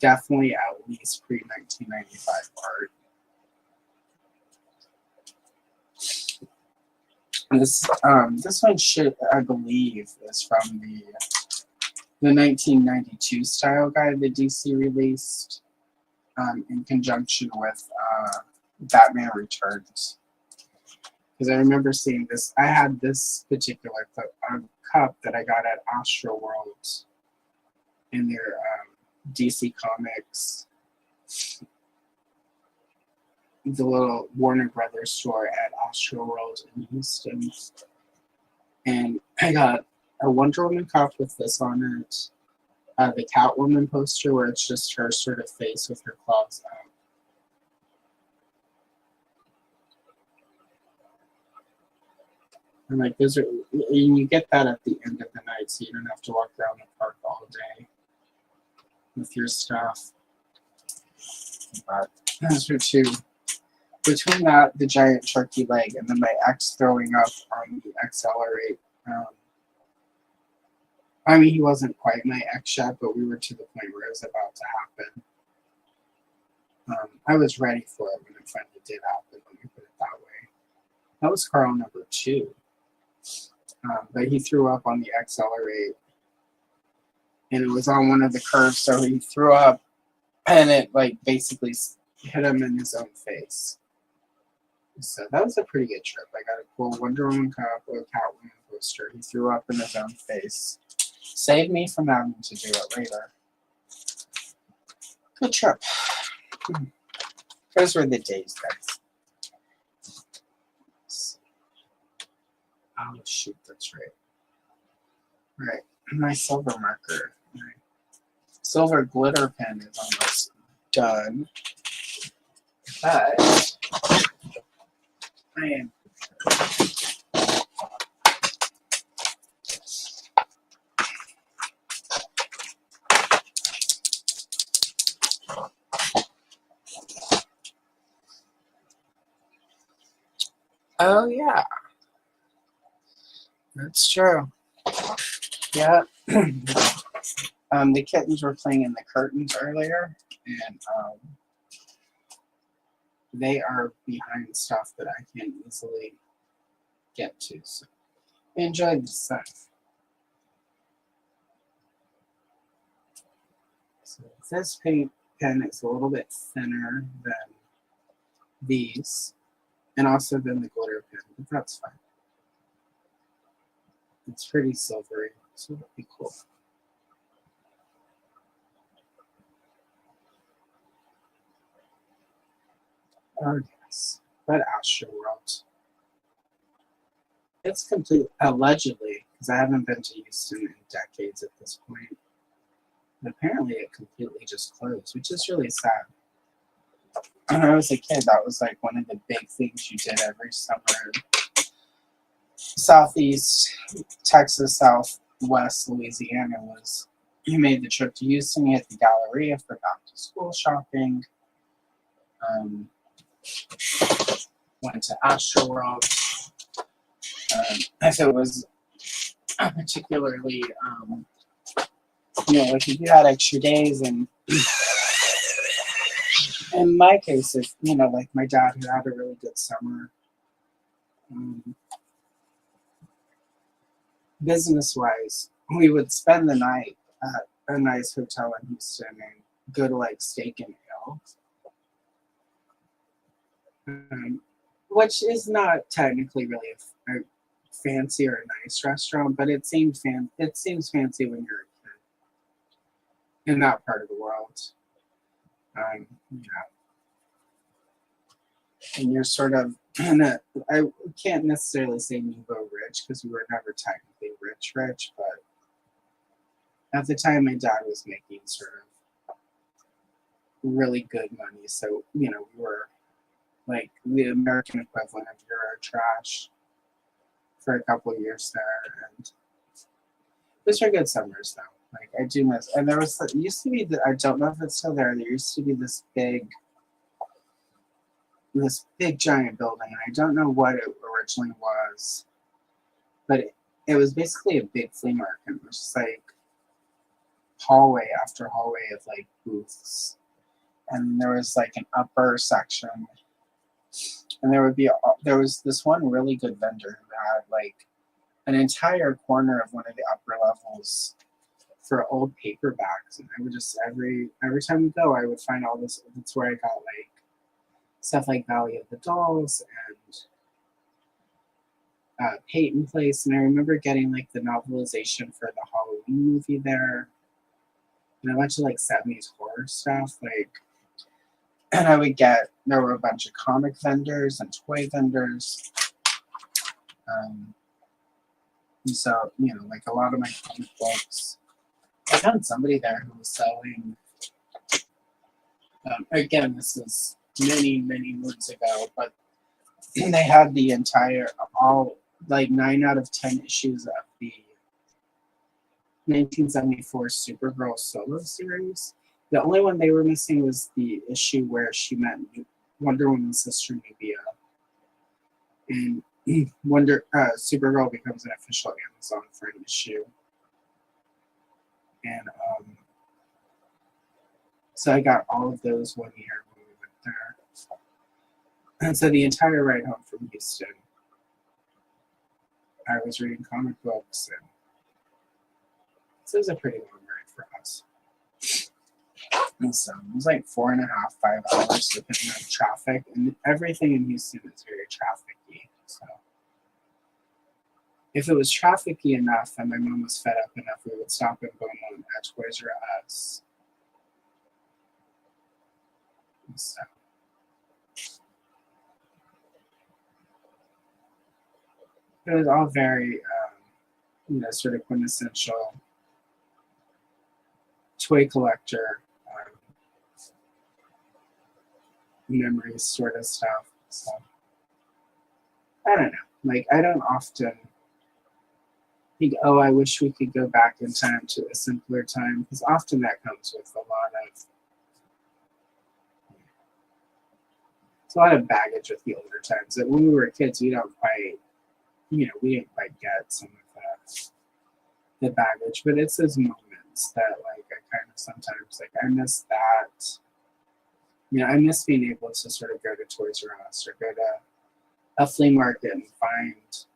definitely at least pre-1995 art. And this one should, I believe, is from the the 1992 style guide that DC released in conjunction with Batman Returns. Because I remember seeing this. I had this particular cup that I got at Astro World in their DC Comics, the little Warner Brothers store at Astro World in Houston. And I got a Wonder Woman cup with this on it, the Catwoman poster where it's just her sort of face with her claws out. And like those are, and you get that at the end of the night, so you don't have to walk around the park all day with your stuff. But those are two. Between that, the giant turkey leg, and then my ex throwing up on the Accelerate. I mean, he wasn't quite my ex yet, but we were to the point where it was about to happen. I was ready for it when it finally did happen, let me put it that way. That was Carl number 2. But he threw up on the Accelerate, and it was on one of the curves, so he threw up, and it like basically hit him in his own face. So that was a pretty good trip. I got a cool Wonder Woman cup, a Catwoman poster. He threw up in his own face. Saved me from having to do it later. Good trip. Those were the days, guys. Oh, shoot, that's right. Right, my silver marker. My silver glitter pen is almost done. But I am. Oh, yeah. That's true. Yeah. The kittens were playing in the curtains earlier, and they are behind stuff that I can't easily get to. So I enjoyed the sun. So this paint pen is a little bit thinner than these, and also than the glitter pen, but that's fine. It's pretty silvery, so it'll be cool. Oh yes, but Astro World. It's complete, allegedly, because I haven't been to Houston in decades at this point. But apparently it completely just closed, which is really sad. When I was a kid, that was like one of the big things you did every summer. Southeast Texas, Southwest Louisiana was, you made the trip to Houston, you hit the Galleria for back to school shopping. Went to Astro World. If it was particularly, like if you had extra days, and in my case, if, like my dad had a really good summer, business-wise, we would spend the night at a nice hotel in Houston and go to like Steak and Ale. Which is not technically really a fancy or a nice restaurant, but it seems fancy when you're a kid in that part of the world. And you're sort of, I can't necessarily say nouveau rich because we were never technically rich, but at the time my dad was making sort of really good money, so we were like the American equivalent of Eurotrash for a couple of years there, and those were good summers though. Like I do miss, and there used to be I don't know if it's still there. There used to be this big giant building, and I don't know what it originally was, but it was basically a big flea market. It was just like hallway after hallway of like booths, and there was like an upper section. And there was this one really good vendor who had like an entire corner of one of the upper levels for old paperbacks, and I would just every time we go, I would find all this. That's where I got like stuff like Valley of the Dolls and Peyton Place, and I remember getting like the novelization for the Halloween movie there, and a bunch of like 70s horror stuff. Like, and I would get, there were a bunch of comic vendors and toy vendors. And so, you know, like a lot of my comic books, I found somebody there who was selling, again, this is many, many moons ago, but they had the entire, all, like 9 out of 10 issues of the 1974 Supergirl solo series. The only one they were missing was the issue where she met Wonder Woman's sister Nubia. And Supergirl becomes an official Amazon for an issue. And so I got all of those one year when we went there. And so the entire ride home from Houston, I was reading comic books, and this was a pretty long ride for us. And so it was like 4.5, 5 hours depending on traffic, and everything in Houston is very trafficy. So if it was trafficy enough and my mom was fed up enough, we would stop in Beaumont at Toys R Us. And so it was all very, you know, sort of quintessential toy collector memories sort of stuff. So I don't know. Like, I don't often think, oh, I wish we could go back in time to a simpler time, because often that comes with a lot of baggage with the older times. That when we were kids, we don't quite, you know, we didn't quite get some of the baggage, but it's those moments that, like, I kind of sometimes, like, I miss that. You know, I miss being able to sort of go to Toys R Us or go to a flea market and find,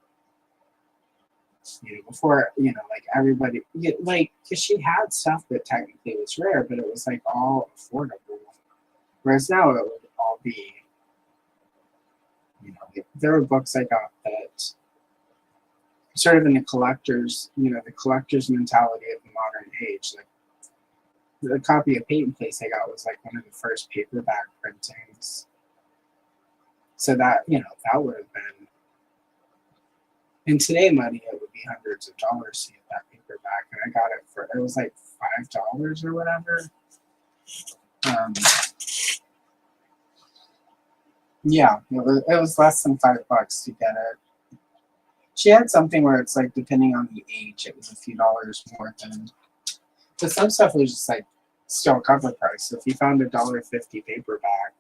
you know, before, you know, like everybody, like, because she had stuff that technically was rare, but it was like all affordable. Whereas now it would all be, you know, like, there were books I got that sort of in the collector's, you know, the collector's mentality of the modern age. Like, the copy of Peyton Place I got was like one of the first paperback printings. So that, you know, that would have been, in today money, it would be hundreds of dollars to get that paperback. And I got it for, it was like $5 or whatever. Yeah, it was less than $5 to get it. She had something where it's like, depending on the age, it was a few dollars more than, but some stuff was just like still cover price. So if you found a $1.50 paperback,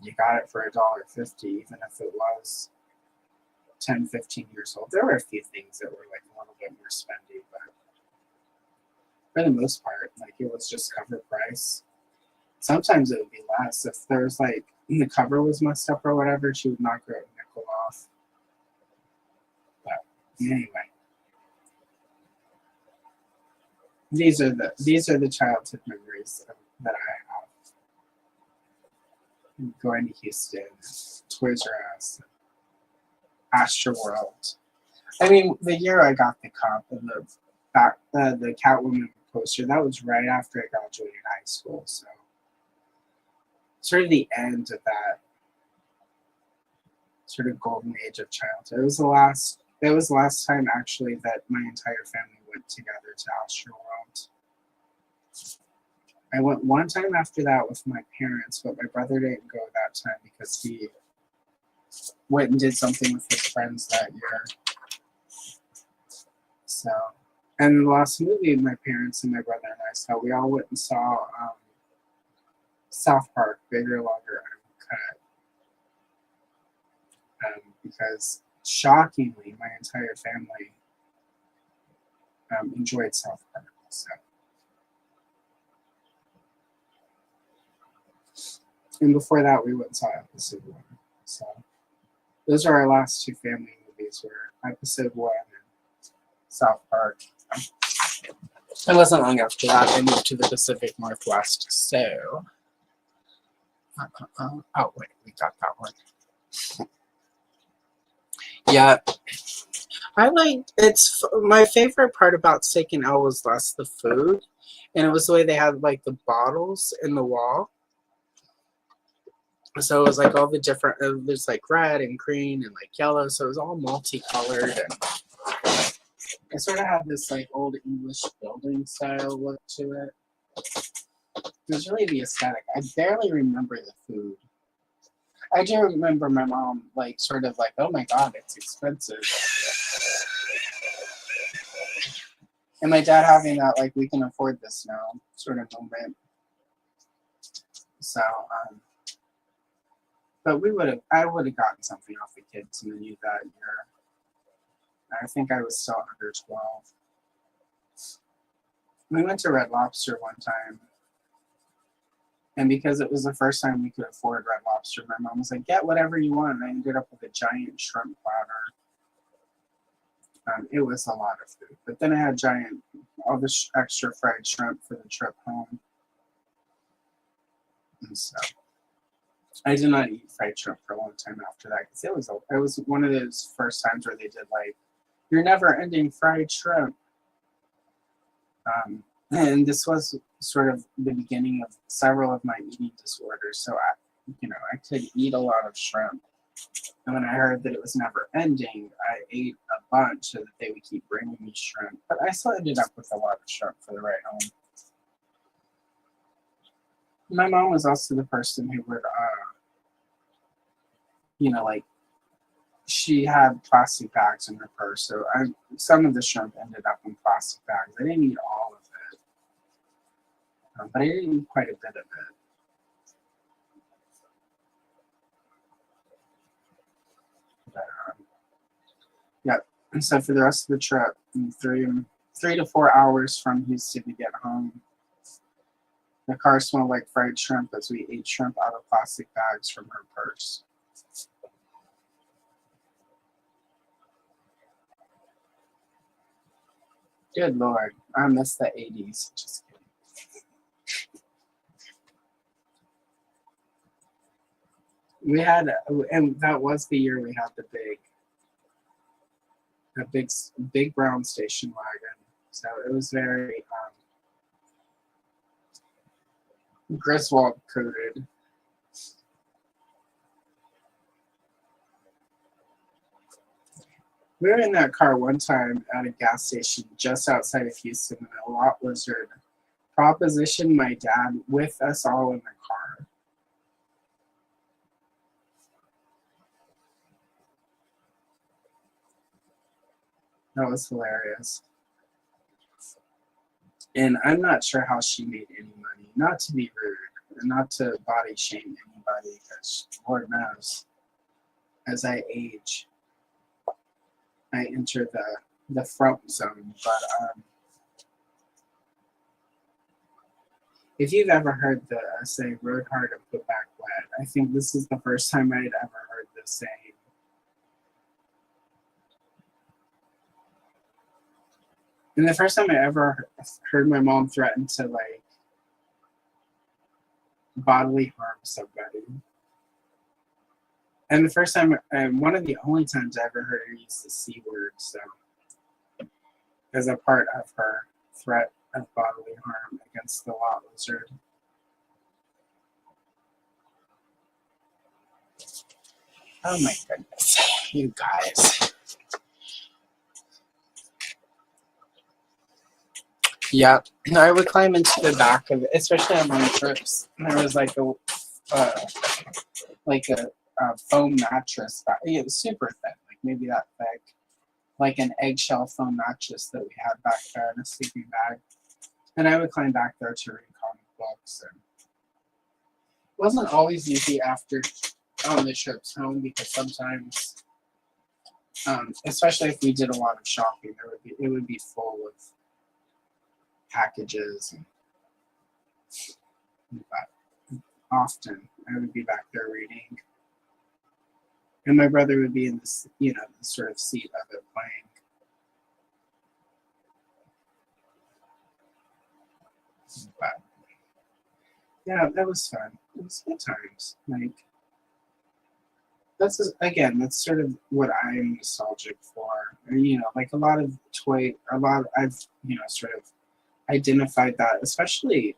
you got it for $1.50, even if it was 10, 15 years old. There were a few things that were like a little bit more spendy, but for the most part, like, it was just cover price. Sometimes it would be less. If there's like, the cover was messed up or whatever, she would knock her a nickel off. But anyway. These are the childhood memories that I have. Going to Houston, Toys R Us, Astro World. I mean, the year I got the the Catwoman poster, that was right after I graduated high school. So sort of the end of that sort of golden age of childhood. It was the last time actually that my entire family went together to Astro World. I went one time after that with my parents, but my brother didn't go that time because he went and did something with his friends that year. So, and the last movie my parents and my brother and I saw, we all went and saw South Park, Bigger, Longer, Uncut. Because shockingly, my entire family enjoyed South Park. So. And before that, we went and saw episode 1. So those are our last 2 family movies, were episode 1 and South Park. It wasn't long after that I moved to the Pacific Northwest. So, oh wait, we got that one. Yeah, I liked it's my favorite part about Steak and Ale was less the food, and it was the way they had like the bottles in the wall. So it was like all the different. There's like red and green and like yellow, so it was all multicolored, and it sort of had this like old English building style look to it. It was really the aesthetic. I barely remember the food. I do remember my mom like sort of like, oh my god, it's expensive. And my dad having that like we can afford this now sort of moment. So, but I would have gotten something off the kids menu that year. I think I was still under 12. We went to Red Lobster one time. And because it was the first time we could afford Red Lobster, my mom was like, get whatever you want. And I ended up with a giant shrimp platter. It was a lot of food. But then I had all the extra fried shrimp for the trip home. And so I did not eat fried shrimp for a long time after that. Because it was one of those first times where they did like, your never-ending fried shrimp. And this was sort of the beginning of several of my eating disorders. So I could eat a lot of shrimp. And when I heard that it was never ending, I ate a bunch so that they would keep bringing me shrimp. But I still ended up with a lot of shrimp for the ride home. My mom was also the person who would, like, she had plastic bags in her purse. So some of the shrimp ended up in plastic bags. I didn't eat all of it. But I did eat quite a bit of it. But, yeah. And so for the rest of the trip, 3 to 4 hours from Houston to get home, the car smelled like fried shrimp as we ate shrimp out of plastic bags from her purse. Good Lord, I miss the 80s. Just kidding. We had, and that was the year we had the big brown station wagon. So it was very Griswold coated. We were in that car one time at a gas station just outside of Houston, and a lot lizard propositioned my dad with us all in the car. That was hilarious. And I'm not sure how she made any money. Not to be rude, and not to body shame anybody, because Lord knows, as I age, I enter the front zone. But if you've ever heard the saying "rode hard and put back wet," I think this is the first time I'd ever heard this saying. And the first time I ever heard my mom threaten to like bodily harm somebody. And the first time, one of the only times I ever heard her use the C word, so as a part of her threat of bodily harm against the lot lizard. Oh my goodness, you guys. Yeah, I would climb into the back of it, especially on long trips. And there was like a foam mattress. It was super thin, like maybe that thick, like an eggshell foam mattress that we had back there in a sleeping bag. And I would climb back there to read comic books. And it wasn't always easy after on the trips home because sometimes, especially if we did a lot of shopping, it would be full of packages. But often I would be back there reading. And my brother would be in this, the sort of seat of it playing. But yeah, that was fun. It was good times. Like again, that's sort of what I'm nostalgic for. And, like I've sort of identified that, especially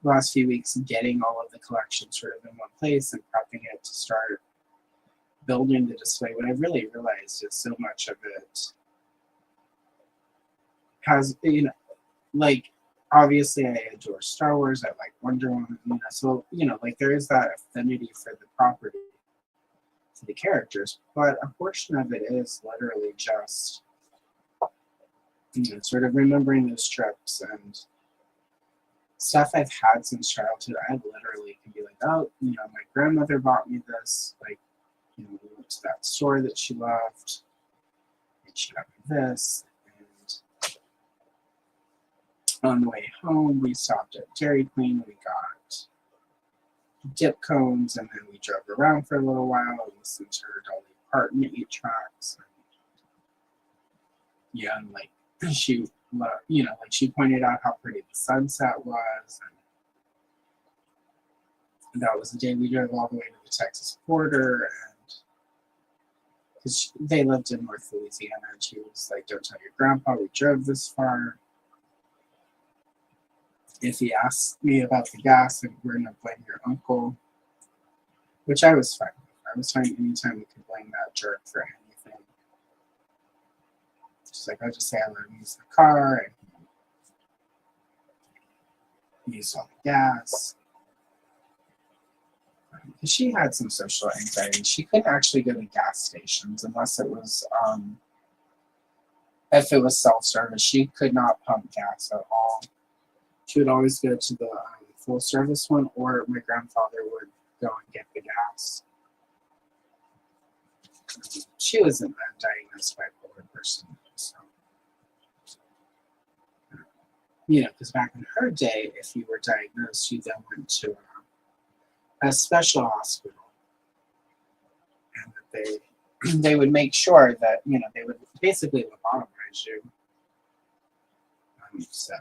the last few weeks, getting all of the collection sort of in one place and prepping it to start building the display. What I've really realized is so much of it has, like, obviously I adore Star Wars, I like Wonder Woman, so, like there is that affinity for the property, for the characters, but a portion of it is literally just, sort of remembering those trips and stuff I've had since childhood. I literally can be like, oh, my grandmother bought me this, like, we went to that store that she loved, and she got me this, and on the way home, we stopped at Dairy Queen, we got dip cones, and then we drove around for a little while and listened to her Dolly Parton 8 tracks. And like she, like she pointed out how pretty the sunset was, and that was the day we drove all the way to the Texas border, and because they lived in North Louisiana, and she was like, "Don't tell your grandpa we drove this far. If he asks me about the gas, and we're gonna blame your uncle," which I was fine with. I was fine anytime we could blame that jerk for anything. She's like, I'll just say I let him use the car, and he used all the gas. She had some social anxiety. She couldn't actually go to gas stations unless it was, if it was self-service. She could not pump gas at all. She would always go to the full service one, or my grandfather would go and get the gas. She wasn't a diagnosed bipolar person, so because back in her day, if you were diagnosed, you then went to a special hospital, and that they would make sure that they would basically lobotomize you. So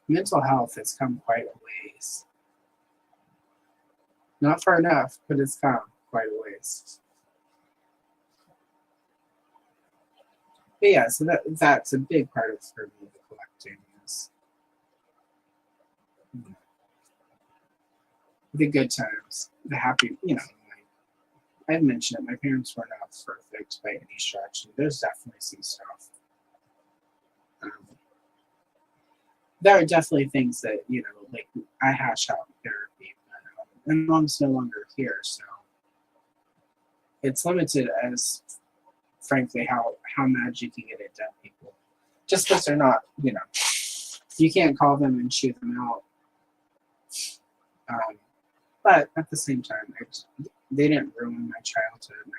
mental health has come quite a ways. Not far enough, but it's come quite a ways. But yeah, so that's a big part of for me, the collecting is the good times, the happy, I've mentioned it, my parents were not perfect by any stretch, and there's definitely some stuff. There are definitely things that, like I hash out in therapy, but, and mom's no longer here, so it's limited as, frankly, how mad you can get at dead people. Just because they're not, you can't call them and chew them out. But at the same time, they didn't ruin my childhood, and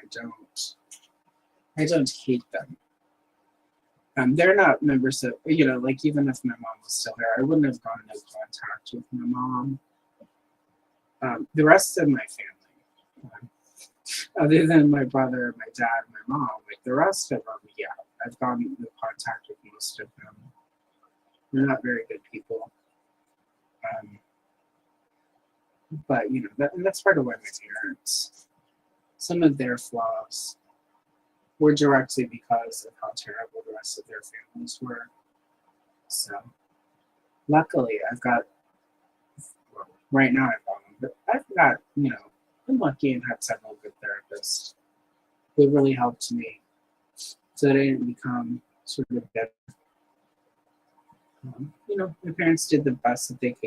I don't hate them. They're not members of, like even if my mom was still there, I wouldn't have gone no contact with my mom. The rest of my family, other than my brother, my dad, and my mom, like the rest of them, yeah, I've gone into contact with most of them. They're not very good people. But, that's part of why my parents, some of their flaws were directly because of how terrible the rest of their families were. So, luckily, right now I've got, I'm lucky and had several good therapists who really helped me so that I didn't become sort of bitter. My parents did the best that they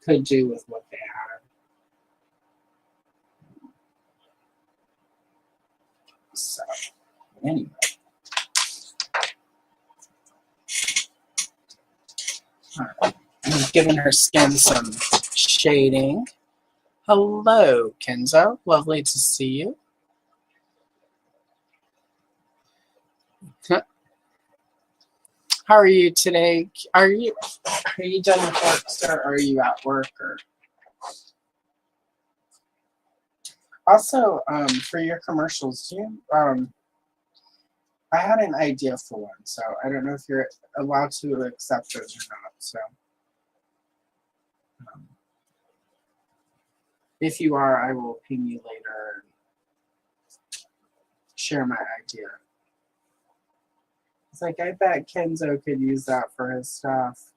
could do with what they had. So, anyway. All right. I'm giving her skin some shading. Hello, Kenzo. Lovely to see you. How are you today? Are you done with work, sir? Or are you at work? Or also, for your commercials, do you I had an idea for one, so I don't know if you're allowed to accept those or not. So, um, if you are, I will ping you later and share my idea. It's like, I bet Kenzo could use that for his stuff.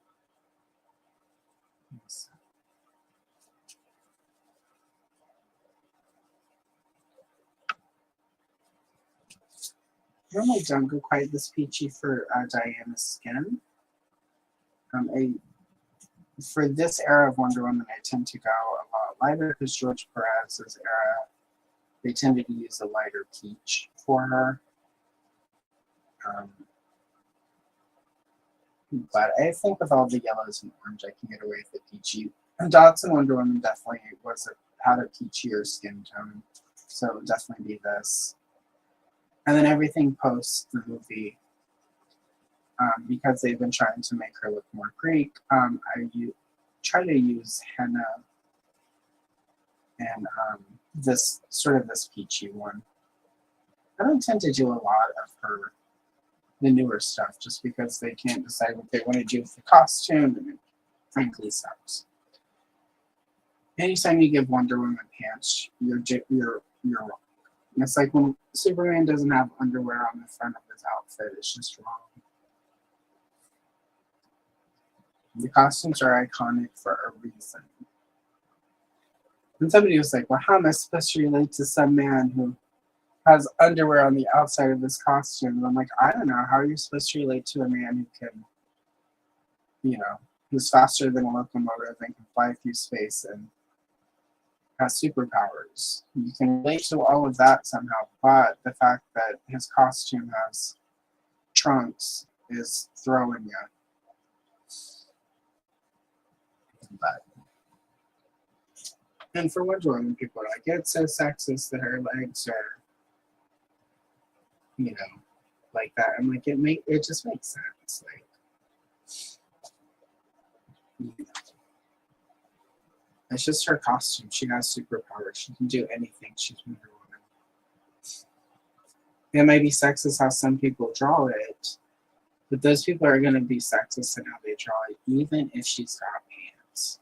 Normally don't go quite this peachy for Diana's skin. For this era of Wonder Woman, I tend to go a lot lighter because George Perez's era, they tended to use a lighter peach for her. But I think with all the yellows and orange, I can get away with the peachy. And Dotson Wonder Woman definitely had a peachier skin tone, so it would definitely be this. And then everything post the movie, because they've been trying to make her look more Greek, I try to use henna and this peachy one. I don't tend to do a lot of the newer stuff just because they can't decide what they want to do with the costume, and it frankly sucks. Anytime you give Wonder Woman pants, you're wrong. And it's like when Superman doesn't have underwear on the front of his outfit, it's just wrong. The costumes are iconic for a reason. And somebody was like, well, how am I supposed to relate to some man who has underwear on the outside of his costume? And I'm like, I don't know. How are you supposed to relate to a man who can, who's faster than a locomotive and can fly through space and has superpowers? You can relate to all of that somehow, but the fact that his costume has trunks is throwing you. And for Wonder Woman, people are like, it's so sexist that her legs are, like that. I'm like, it just makes sense. It's just her costume. She has superpowers. She can do anything. She's Wonder Woman. It might be sexist how some people draw it, but those people are going to be sexist in how they draw it, even if she's got pants.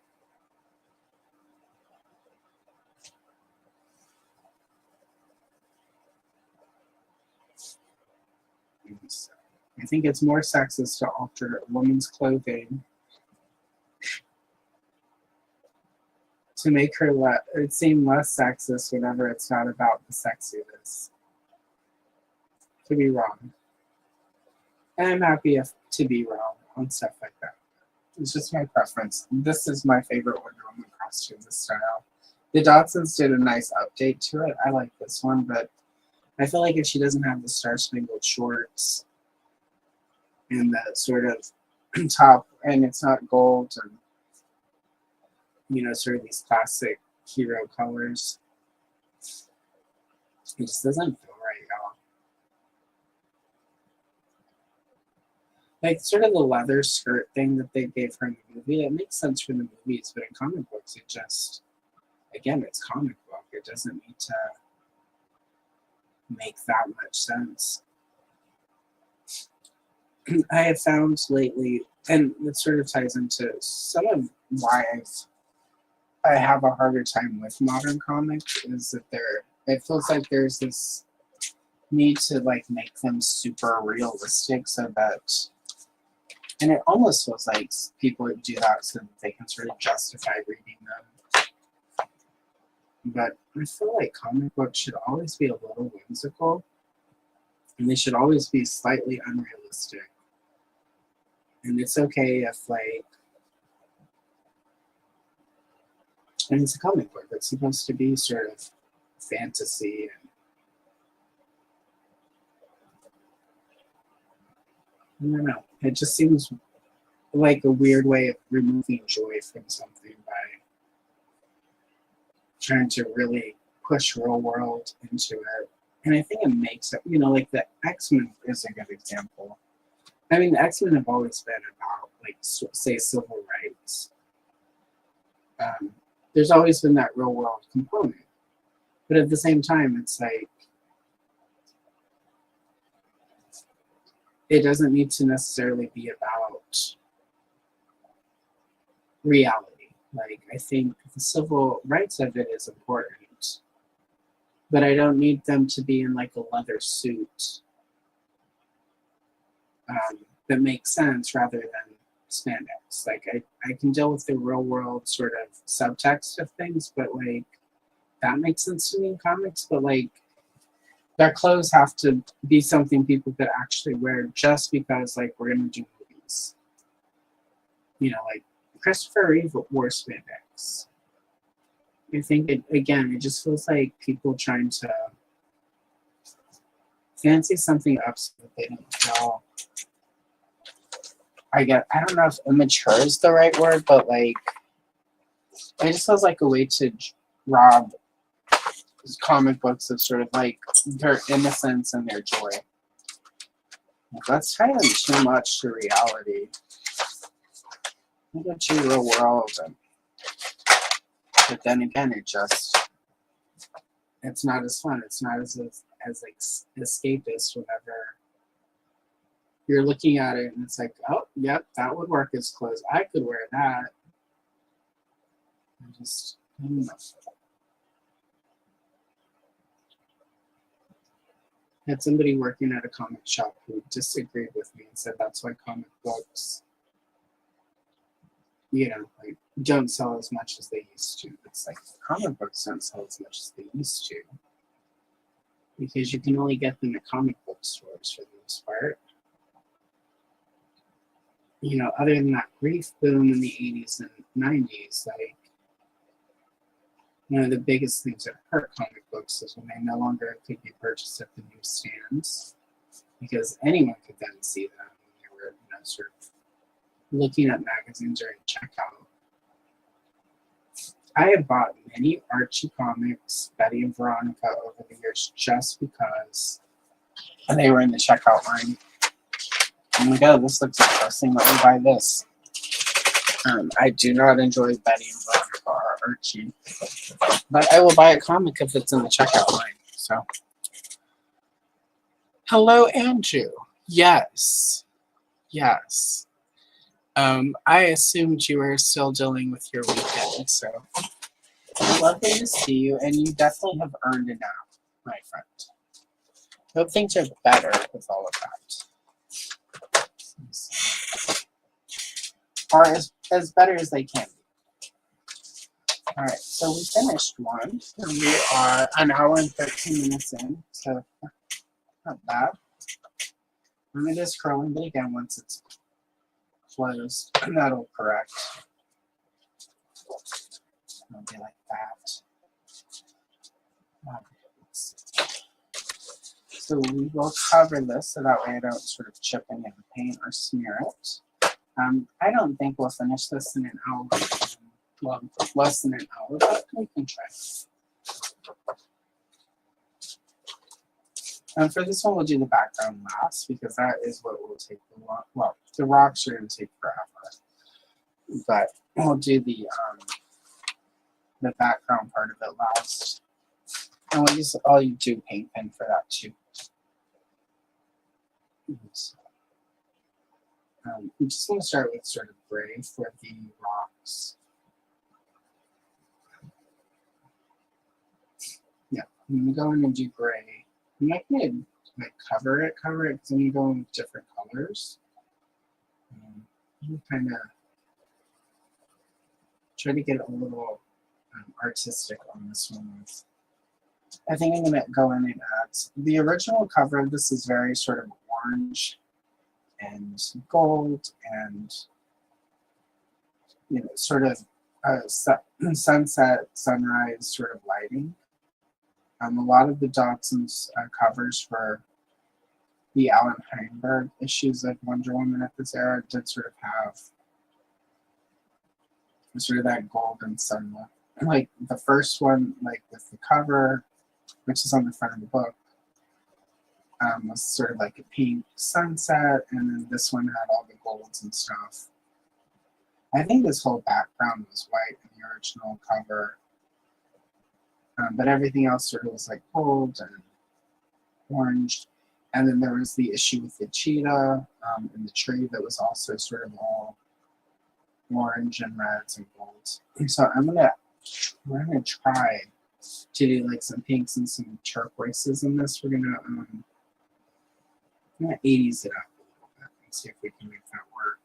I think it's more sexist to alter a woman's clothing to make her it seem less sexist whenever it's not about the sexiness. To be wrong. And I'm happy to be wrong on stuff like that. It's just my preference. This is my favorite Wonder Woman costume, this style. The Dotsons did a nice update to it. I like this one, but I feel like if she doesn't have the star-spangled shorts and that sort of top, and it's not gold, and sort of these classic hero colors, it just doesn't feel right, y'all. Like sort of the leather skirt thing that they gave her in the movie, it makes sense for the movies, but in comic books, it just, again, it's comic book. It doesn't need to make that much sense. I have found lately, and it sort of ties into some of why I have a harder time with modern comics, is that it feels like there's this need to make them super realistic so that, and it almost feels like people do that so that they can sort of justify reading them. But I feel like comic books should always be a little whimsical, and they should always be slightly unrealistic. And it's okay if and it's a comic book. It's supposed to be sort of fantasy, and I don't know. It just seems like a weird way of removing joy from something by trying to really push real world into it. And I think it makes it, like the X-Men is a good example. I mean, the X-Men have always been about, say, civil rights. There's always been that real world component. But at the same time, it's like, it doesn't need to necessarily be about reality. Like, I think the civil rights of it is important, but I don't need them to be in like a leather suit that makes sense rather than spandex. Like, I can deal with the real world sort of subtext of things, but like that makes sense to me in comics, but like their clothes have to be something people could actually wear just because like we're gonna do movies. You know, like Christopher Reeve wore spandex. I think it just feels like people trying to fancy something up so that they don't feel. I don't know if immature is the right word, but like it just feels like a way to rob comic books of sort of like their innocence and their joy. Like, that's kind of too much to reality. You go to the real world, but then again, it's not as fun. It's not as like escapist whenever you're looking at it and it's like, oh, yep, that would work as clothes. I could wear that. I don't know. I had somebody working at a comic shop who disagreed with me and said that's why comic books, you know, like don't sell as much as they used to. It's like comic books don't sell as much as they used to because you can only get them at comic book stores for the most part. You know, other than that brief boom in the 80s and 90s, like one of the biggest things that hurt comic books is when they no longer could be purchased at the newsstands because anyone could then see them when they were, you know, sort of looking at magazines during checkout. I have bought many Archie comics, Betty and Veronica, over the years just because they were in the checkout line. I'm like, oh, this looks interesting. Let me buy this. I do not enjoy Betty and Veronica or Archie, but I will buy a comic if it's in the checkout line. So, hello, Andrew. Yes. I assumed you were still dealing with your weekend, so lovely to see you, and you definitely have earned a nap, my friend. Hope things are better with all of that. Or as better as they can be. Alright, so we finished one. We are an hour and 13 minutes in, so not bad. And it is curling, but again, once it's closed, that'll correct. It'll be like that. So we will cover this so that way I don't sort of chip any of the paint or smear it. I don't think we'll finish this in an hour. Well, less than an hour, but we can try. And for this one, we'll do the background last because that is what will take the long. Well, the rocks are going to take forever, but we'll do the background part of it last. And we'll use all you do paint pen for that too. I'm just going to start with sort of gray for the rocks. Yeah, I'm going to go in and do gray. I'm not going to like cover it because I'm going to go in with different colors. Kind of try to get a little artistic on this one. I think I'm going to go in and add. The original cover of this is very sort of orange and gold and, you know, sort of sunset, sunrise sort of lighting. A lot of the Dodson's covers for the Alan Heinberg issues of Wonder Woman at this era did sort of have sort of that golden sunlight. Like the first one, like with the cover, which is on the front of the book, was sort of like a pink sunset, and then this one had all the golds and stuff. I think this whole background was white in the original cover, but everything else sort of was like gold and orange. And then there was the issue with the cheetah and the tree that was also sort of all orange and reds and golds. And so we're gonna try to do like some pinks and some turquoises in this. We're gonna 80s it up a little bit and see if we can make that work.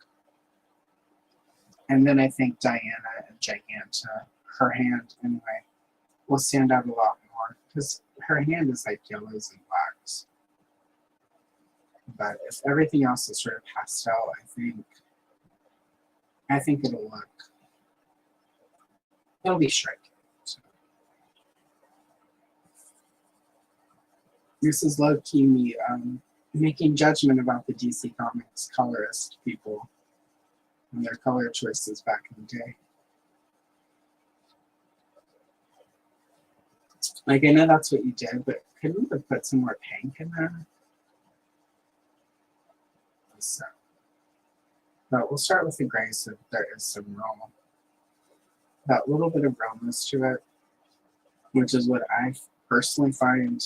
And then I think Diana and Giganta, her hand anyway, will stand out a lot more because her hand is like yellows and blacks. But if everything else is sort of pastel, I think it'll be striking. So. This is low-key me making judgment about the DC Comics colorist people and their color choices back in the day. Like, I know that's what you did, but couldn't you have put some more pink in there? So, but we'll start with the gray so there is some real, that little bit of realness to it, which is what I personally find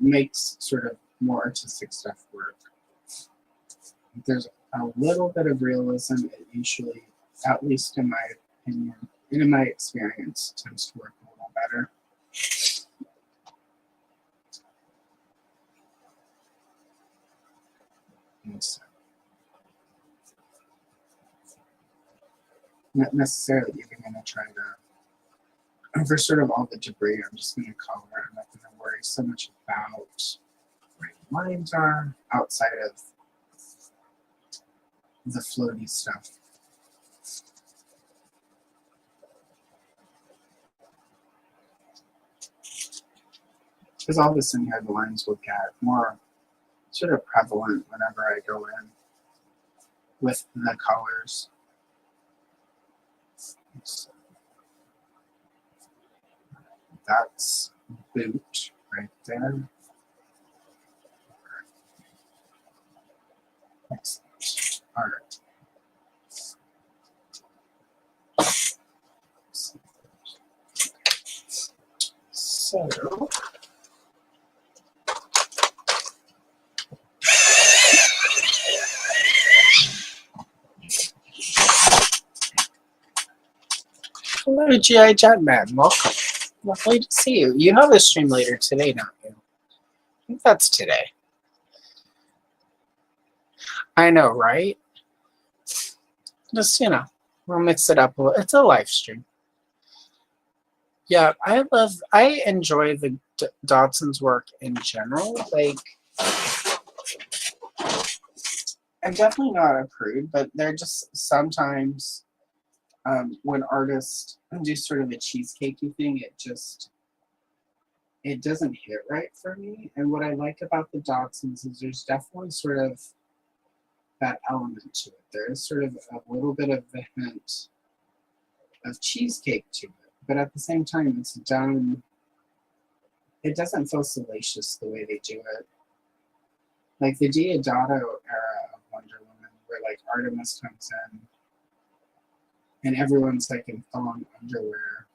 makes sort of more artistic stuff work. If there's a little bit of realism, it usually, at least in my opinion, and in my experience, tends to work a little better. And so, not necessarily even going to try to, for sort of all the debris, I'm just going to color. I'm not going to worry so much about where the lines are outside of the floaty stuff. Because all this in here, the lines will get more sort of prevalent whenever I go in with the colors. So that's boot right there. Excellent. All right. So hello, G.I. Jetman. Welcome. Lovely to see you. You have a stream later today, don't you? I think that's today. I know, right? Just, we'll mix it up a little. It's a live stream. Yeah, I enjoy the Dodson's work in general. Like, I'm definitely not a prude, but they're just sometimes when artists do sort of a cheesecakey thing, it doesn't hit right for me. And what I like about the Dodsons is there's definitely sort of that element to it. There is sort of a little bit of the hint of cheesecake to it, but at the same time, it's done. It doesn't feel salacious the way they do it. Like the Diodato era of Wonder Woman, where like Artemis comes in and everyone's like in thong underwear.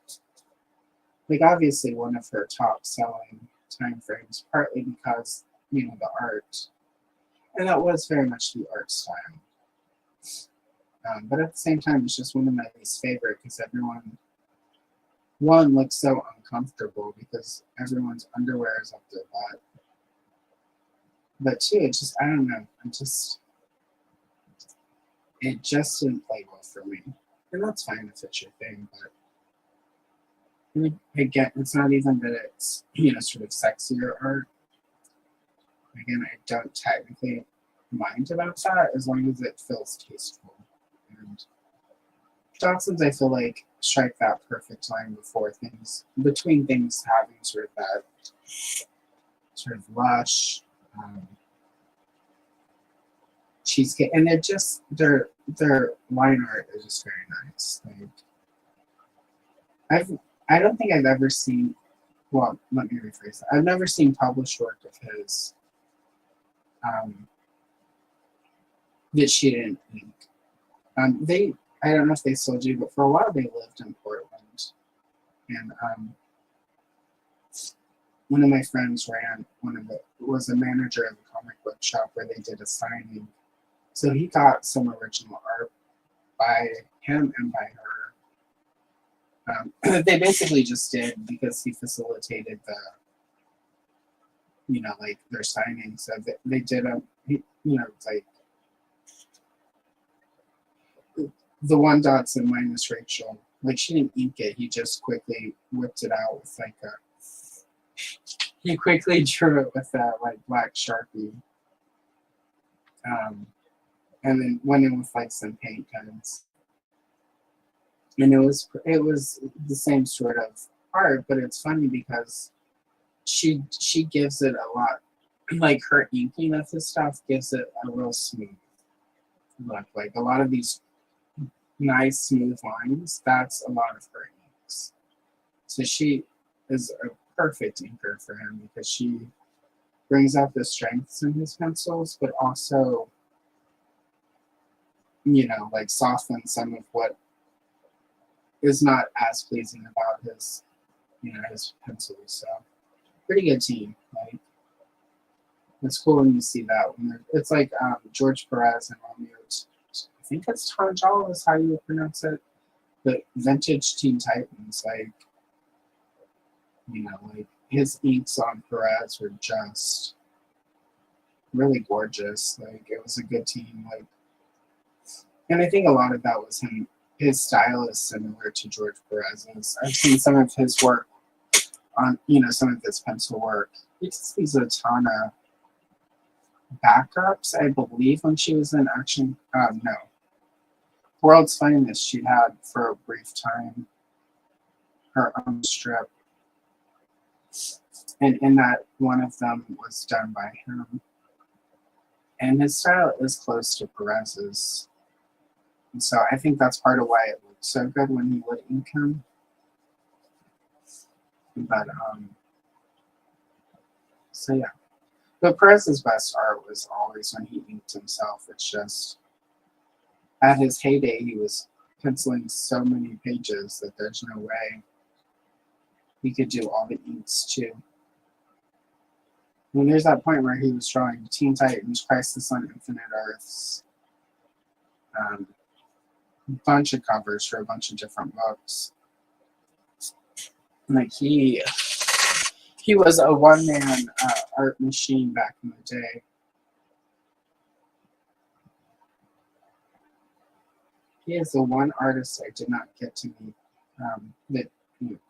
Like obviously one of her top selling time frames, partly because, the art. And that was very much the art style. But at the same time, it's just one of my least favorite because one looks so uncomfortable because everyone's underwear is up their butt. But two, it just, I don't know, it just didn't play well for me. And that's fine if it's your thing, but again, it's not even that it's, sort of sexier art. Again, I don't technically mind about that as long as it feels tasteful. And Dodson's, I feel like, strike that perfect line between things having sort of that sort of lush cheesecake, and their line art is just very nice. Like I don't think I've ever seen. Well, let me rephrase that. I've never seen published work of his that she didn't ink. I don't know if they still do, but for a while they lived in Portland, and one of my friends was a manager of a comic book shop where they did a signing. So he got some original art by him and by her. They basically just did because he facilitated like their signing. So they did like the one Dotson minus Rachel. Like she didn't ink it. He just quickly whipped it out with he quickly drew it with that like black Sharpie. And then went in with like some paint pens. And it was the same sort of art, but it's funny because she gives it a lot, like her inking of his stuff gives it a real smooth look. Like a lot of these nice smooth lines, that's a lot of her inks. So she is a perfect inker for him because she brings out the strengths in his pencils, but also like softens some of what is not as pleasing about his his pencils. So pretty good team. Like it's cool when you see that when it's like George Perez and Romeo. I think it's Tanjal is how you would pronounce it. But vintage Teen Titans, like like his inks on Perez were just really gorgeous. Like it was a good team. Like, and I think a lot of that was him. His style is similar to George Perez's. I've seen some of his work on some of his pencil work. He just sees a ton of backups, I believe, when she was in Action. No, World's Finest. She had for a brief time her own strip, and in that one of them was done by him. And his style is close to Perez's, and so I think that's part of why it looked so good when he would ink him. But so yeah. But Perez's best art was always when he inked himself. It's just at his heyday he was penciling so many pages that there's no way he could do all the inks too. When there's that point where he was drawing Teen Titans, Crisis on Infinite Earths, a bunch of covers for a bunch of different books. Like he was a one-man art machine back in the day. He is the one artist I did not get to meet that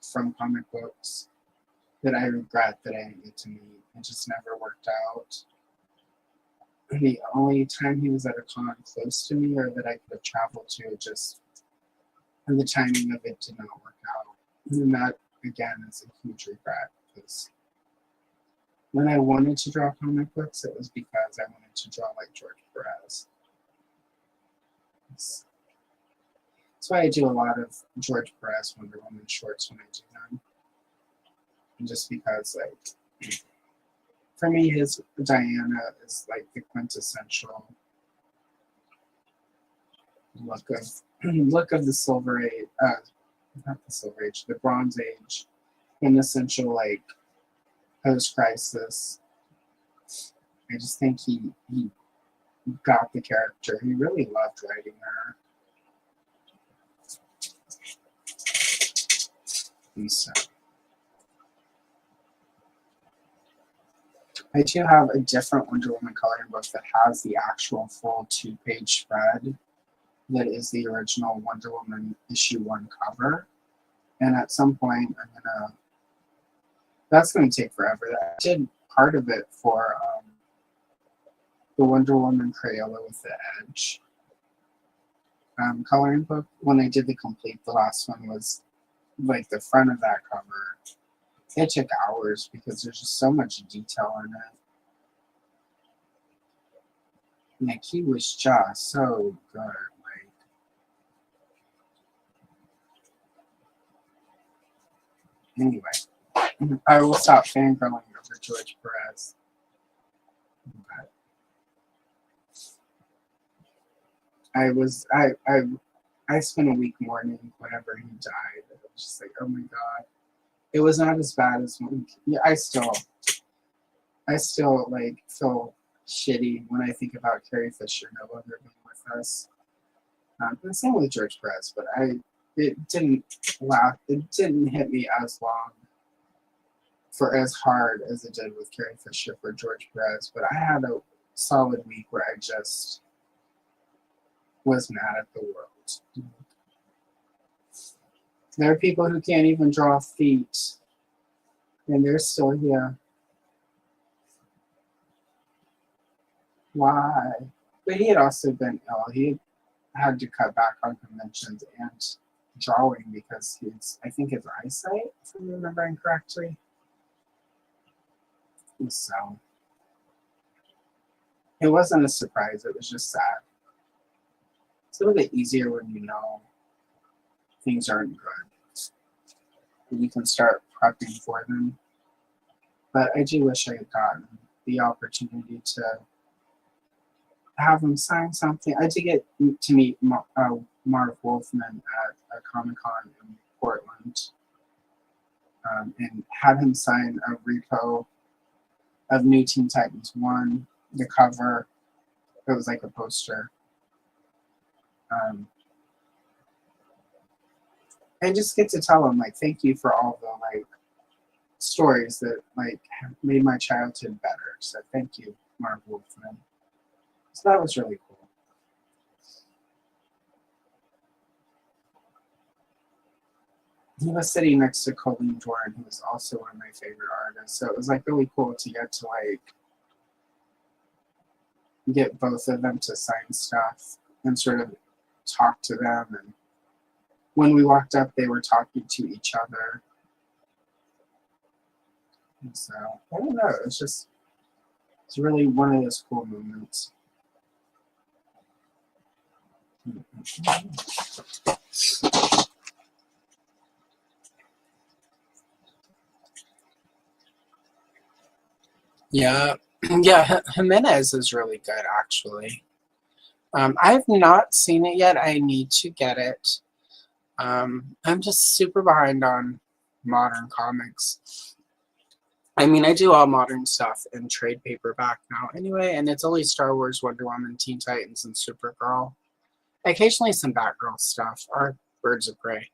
from comic books that I regret that I didn't get to meet. It just never worked out. The only time he was at a con close to me or that I could have traveled to, and the timing of it did not work out. And that, again, is a huge regret because when I wanted to draw comic books, it was because I wanted to draw like George Perez. That's why I do a lot of George Perez Wonder Woman shorts when I do them. And just because, like, for me, his Diana is like the quintessential look of the Silver Age, not the Silver Age, the Bronze Age, quintessential like post-crisis. I just think he got the character. He really loved writing her. And so I do have a different Wonder Woman coloring book that has the actual full 2-page spread that is the original Wonder Woman issue 1 cover. And at some point that's gonna take forever. I did part of it for the Wonder Woman Crayola with the Edge coloring book. When I did the complete, the last one was like the front of that cover. It took hours because there's just so much detail in it. Like he was just so good. Like anyway, I will stop fangirling over George Perez. But I spent a week mourning whenever he died. It was just like, oh my god. It was not as bad as when, yeah, I still like feel shitty when I think about Carrie Fisher no longer being with us. The same with George Perez, but it didn't hit me as long for as hard as it did with Carrie Fisher for George Perez. But I had a solid week where I just was mad at the world. There are people who can't even draw feet, and they're still here. Why? But he had also been ill. He had to cut back on conventions and drawing because I think his eyesight, if I'm remembering correctly. So it wasn't a surprise. It was just sad. It's a little bit easier when you know things aren't good. And you can start prepping for them. But I do wish I had gotten the opportunity to have him sign something. I did get to meet Marv Wolfman at a Comic-Con in Portland and had him sign a repo of New Teen Titans 1, the cover. It was like a poster. And just get to tell him, like, thank you for all the, like, stories that, like, made my childhood better. So thank you, Marv Wolfman. So that was really cool. He was sitting next to Colleen Doran, who was also one of my favorite artists. So it was, like, really cool to get to, like, get both of them to sign stuff and sort of talk to them. And when we walked up, they were talking to each other. And so, I don't know, it's really one of those cool moments. Yeah, yeah, Jimenez is really good, actually. I've not seen it yet. I need to get it. I'm just super behind on modern comics. I mean, I do all modern stuff in trade paperback now anyway, and it's only Star Wars, Wonder Woman, Teen Titans, and Supergirl. Occasionally some Batgirl stuff, or Birds of Prey.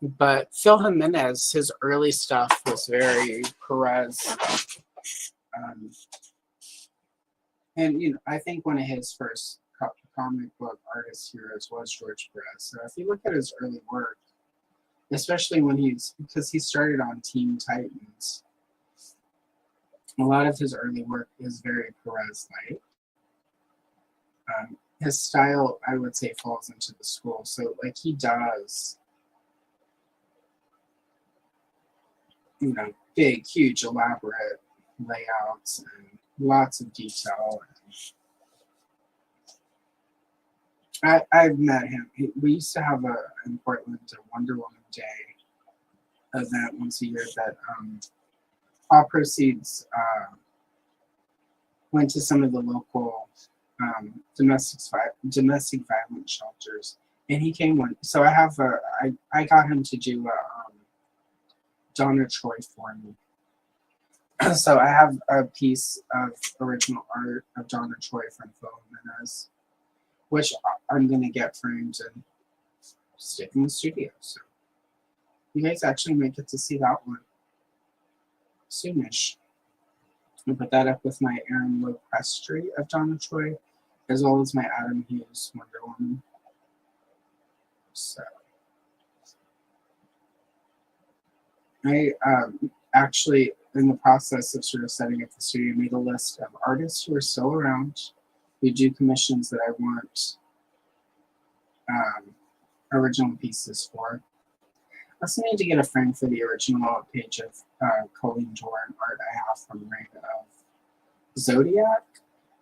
But Phil Jimenez, his early stuff was very Perez. And, you know, I think one of his first comic book artist heroes was George Perez. So if you look at his early work, especially because he started on Teen Titans, a lot of his early work is very Perez-like. His style, I would say, falls into the school. So, like, he does, you know, big, huge, elaborate layouts and lots of detail. I've met him. We used to have in Portland a Wonder Woman Day event once a year that all proceeds went to some of the local domestic violence shelters. And he came one. So I got him to do Donna Troy for me. So I have a piece of original art of Donna Troy from Phil Jimenez, which I'm going to get framed and stick in the studio. So you guys actually may get to see that one soonish. I'll put that up with my Aaron Lowe Prestry of Donna Troy, as well as my Adam Hughes Wonder Woman. So I actually, in the process of sort of setting up the studio, made a list of artists who are still around who do commissions that I want original pieces for. I also need to get a frame for the original page of Colleen Doran art I have from Reign of Zodiac.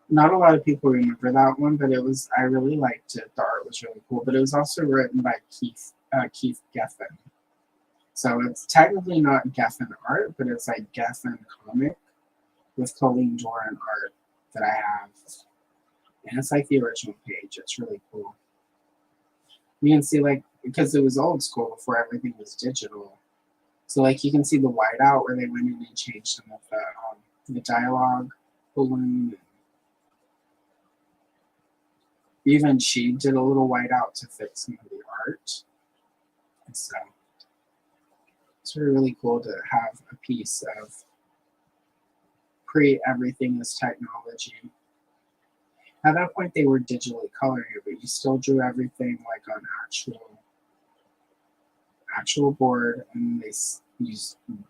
Not a lot of people remember that one, but I really liked it. The art was really cool, but it was also written by Keith Geffen. So it's technically not Geffen art, but it's like Geffen comic with Colleen Doran art that I have. And it's like the original page. It's really cool. You can see, like, because it was old school before everything was digital. So like you can see the whiteout where they went in and changed some of the dialogue balloon. Even she did a little whiteout to fix some of the art. And so it's really cool to have a piece of pre-everything is technology. At that point, they were digitally coloring it, but you still drew everything like on actual board, and you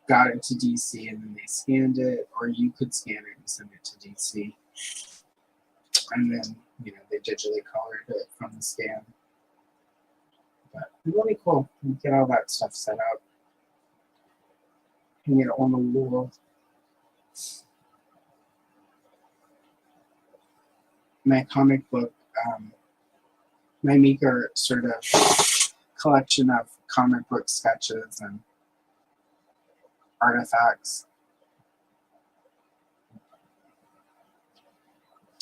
got it to DC, and then they scanned it, or you could scan it and send it to DC, and then they digitally colored it from the scan. But really cool. You get all that stuff set up. You get it on the wall. My comic book, my meager sort of collection of comic book sketches and artifacts.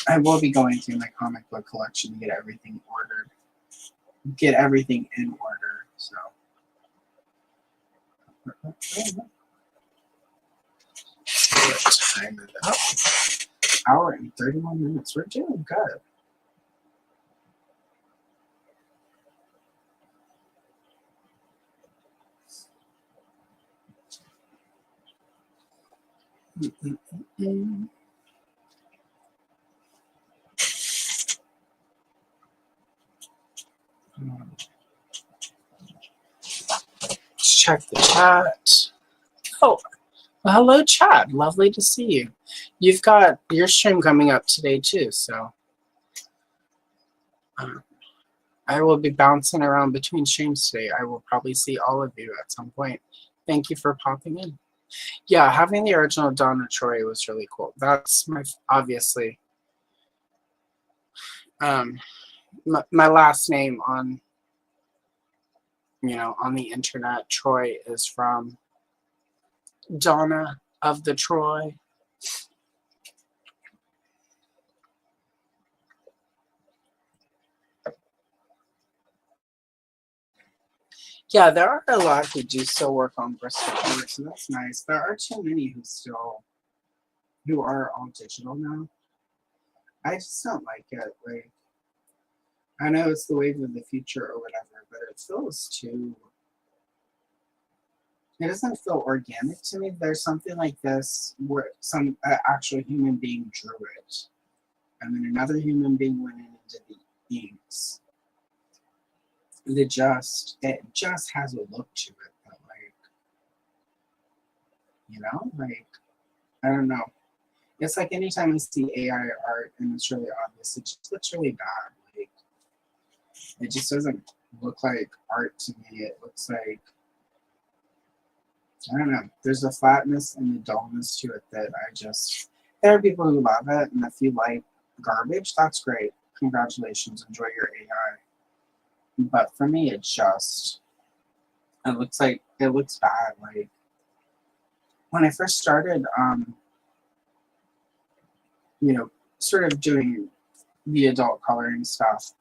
I will be going through my comic book collection to get everything ordered. Get everything in order, so. Time it up. Hour and 31 minutes. We're doing good. Let's check the chat. Oh, well, hello, chat. Lovely to see you. You've got your stream coming up today, too, so I will be bouncing around between streams today. I will probably see all of you at some point. Thank you for popping in. Yeah, having the original Donna Troy was really cool. That's obviously my last name on on the internet. Troy is from Donna of the Troy. Yeah, there are a lot who do still work on Bristol boards, so that's nice. There are too many who are all digital now. I just don't like it. Like, I know it's the wave of the future or whatever, but it feels too. It doesn't feel organic to me. There's something like this where some actual human being drew it, and then another human being went into the inks. It just has a look to it that, like, I don't know. It's like anytime I see AI art and it's really obvious, it just looks really bad. Like, it just doesn't look like art to me. It looks like, I don't know. There's a flatness and a dullness to it that there are people who love it, and if you like garbage, that's great. Congratulations, enjoy your AI. But for me, it looks bad. Like, when I first started, sort of doing the adult coloring stuff,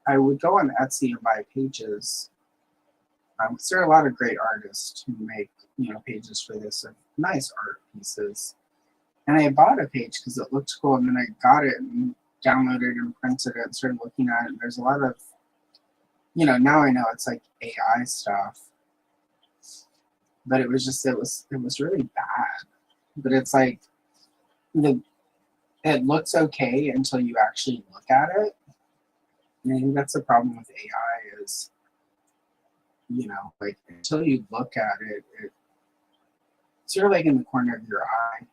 I would go on Etsy and buy pages. Because there are a lot of great artists who make, pages for this, of nice art pieces. And I bought a page because it looked cool, and then I got it and downloaded and printed it and started looking at it. And there's a lot of, now I know it's like AI stuff. But it was really bad. But it's like, it looks okay until you actually look at it. And I think that's the problem with AI is, like, until you look at it, it's sort of like in the corner of your eye.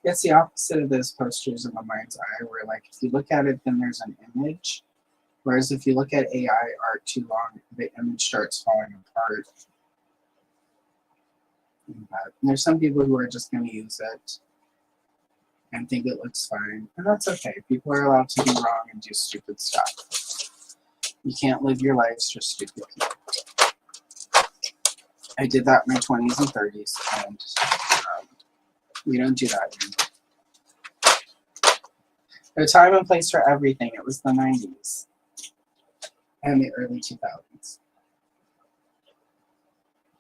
It's the opposite of those posters in the mind's eye, where, like, if you look at it, then there's an image. Whereas if you look at AI art too long, the image starts falling apart. But there's some people who are just going to use it and think it looks fine. And that's okay. People are allowed to be wrong and do stupid stuff. You can't live your lives for stupid people. I did that in my 20s and 30s, and we don't do that anymore. There's a time and place for everything. It was the 90s and the early 2000s.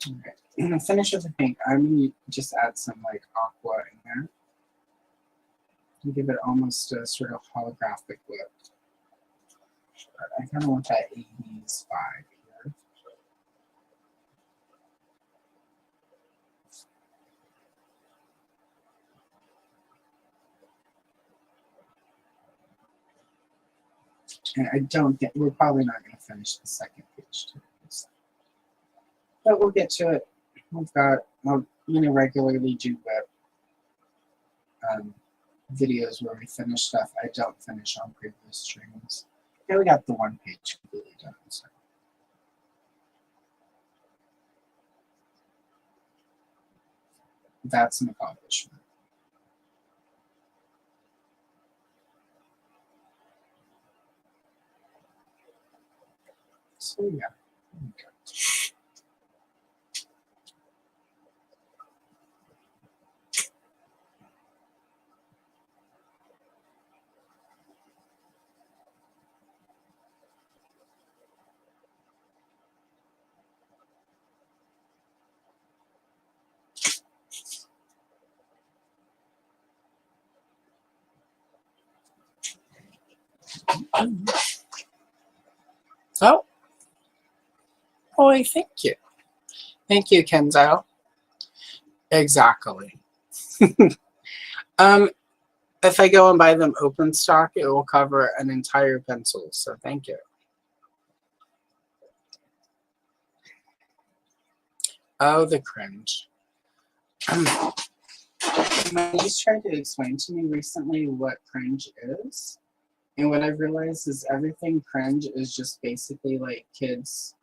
Okay. I'm gonna finish with the pink. I'm gonna just add some like aqua in there and give it almost a sort of holographic look. But I kind of want that 80s vibe here. And I don't think we're probably not going to finish the second page today, but we'll get to it. We've got regularly do web videos where we finish stuff I don't finish on previous streams. Yeah, we got the one page completely done. So. That's an accomplishment. So yeah. Okay. Oh, boy, thank you. Thank you, Kenzo. Exactly. If I go and buy them open stock, it will cover an entire pencil. So thank you. Oh, the cringe. My niece tried to explain to me recently what cringe is. And what I've realized is everything cringe is just basically like kids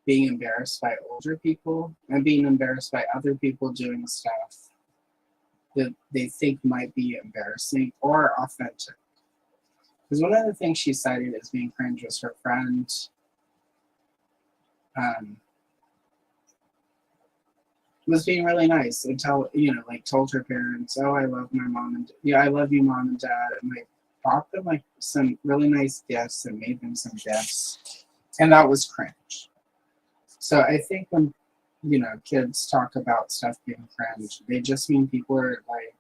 being embarrassed by older people and being embarrassed by other people doing stuff that they think might be embarrassing or authentic. Because one of the things she cited as being cringe was her friend was being really nice and told her parents, oh, I love my mom and I love you, mom and dad, and like bought them like some really nice gifts and made them some gifts, and that was cringe. So I think when kids talk about stuff being cringe, they just mean people are like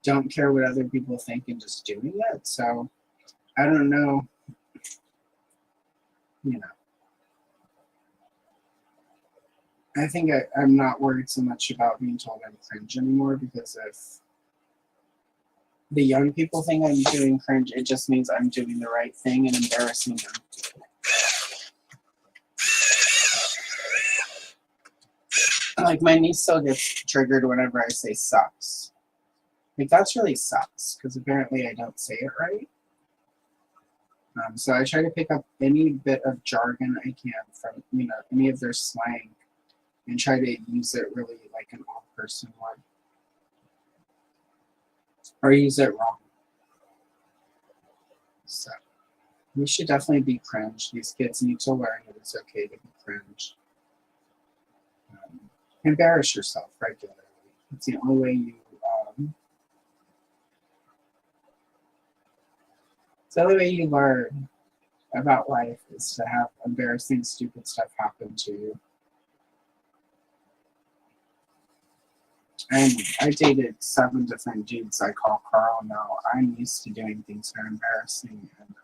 don't care what other people think and just doing it. So I don't know, I think I'm not worried so much about being told I'm cringe anymore, because if the young people think I'm doing cringe, it just means I'm doing the right thing and embarrassing them. Like my niece still gets triggered whenever I say sucks. Like that's really sucks, because apparently I don't say it right. So I try to pick up any bit of jargon I can from any of their slang and try to use it really like an all-person word, or use it wrong. So we should definitely be cringe. These kids need to learn that it's okay to be cringe. Embarrass yourself regularly. It's the only way you. It's the only way you learn about life is to have embarrassing, stupid stuff happen to you. And I dated 7 different dudes I call Carl now. I'm used to doing things that are embarrassing and,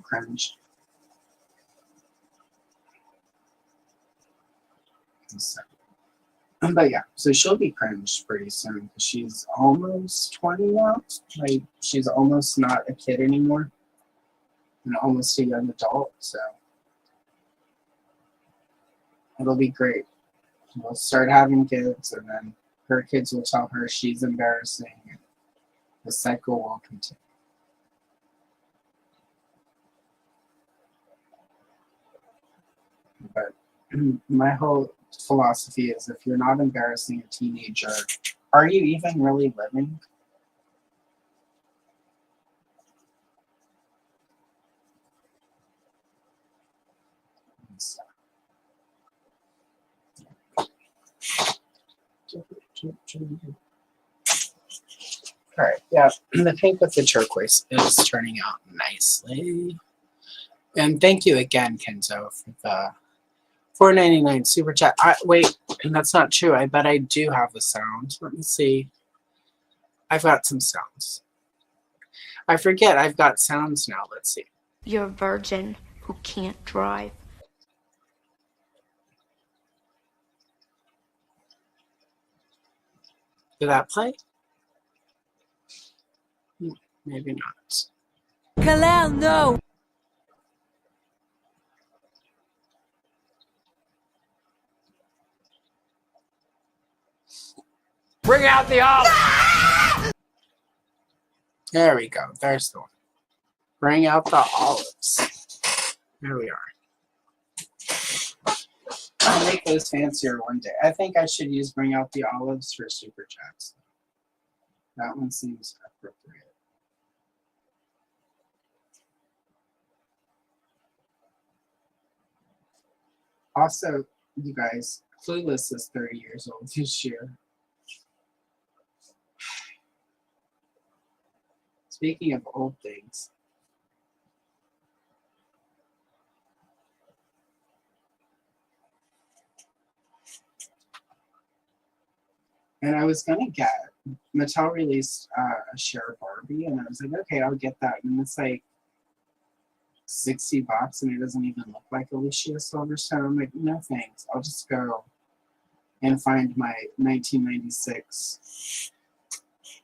cringe. So, but yeah, so she'll be cringe pretty soon because she's almost 20 now. Like she's almost not a kid anymore and almost a young adult. So it'll be great. We'll start having kids, and then her kids will tell her she's embarrassing, and the cycle will continue. But my whole philosophy is if you're not embarrassing a teenager, are you even really living? All right, yeah, the pink with the turquoise is turning out nicely. And thank you again, Kenzo, for the $4.99 super chat. Wait, that's not true. I bet I do have the sound. Let me see. I've got some sounds. I forget I've got sounds now. Let's see. You're a virgin who can't drive. Did that play? Maybe not. Kalel, no! Bring out the olives! There we go. There's the one. Bring out the olives. There we are. I'll make those fancier one day. I think I should use bring out the olives for super chats. That one seems appropriate. Also, you guys, Clueless is 30 years old this year. Speaking of old things. And I was gonna get, Mattel released a Share Barbie, and I was like, okay, I'll get that. And it's like $60, and it doesn't even look like Alicia Silverstone. I'm like, no thanks. I'll just go and find my 1996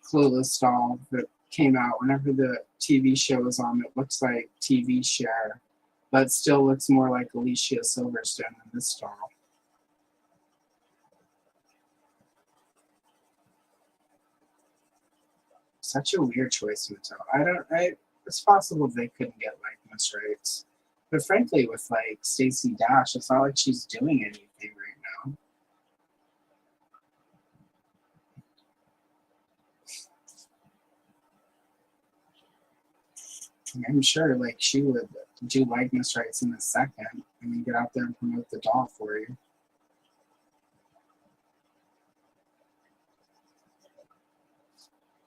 Clueless doll that came out whenever the TV show was on. It looks like TV Share, but still looks more like Alicia Silverstone than this doll. Such a weird choice, Mattel. It's possible they couldn't get likeness rights, but frankly, with like Stacey Dash, it's not like she's doing anything right now. I'm sure like she would do likeness rights in a second and then get out there and promote the doll for you.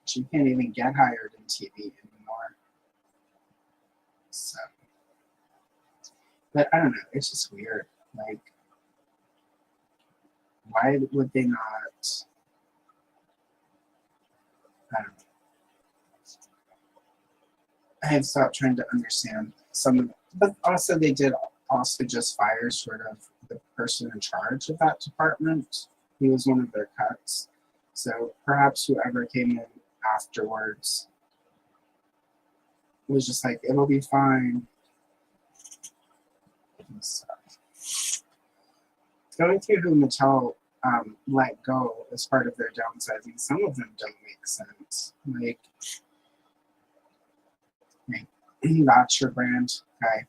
She can't even get hired in TV anymore. So, but I don't know. It's just weird. Like, why would they not? I don't know. I have stopped trying to understand some of it. But also they did also just fire sort of the person in charge of that department. He was one of their cuts. So perhaps whoever came in afterwards was just like, it'll be fine. So, going through who Mattel let go as part of their downsizing, some of them don't make sense. Like that's your brand, okay?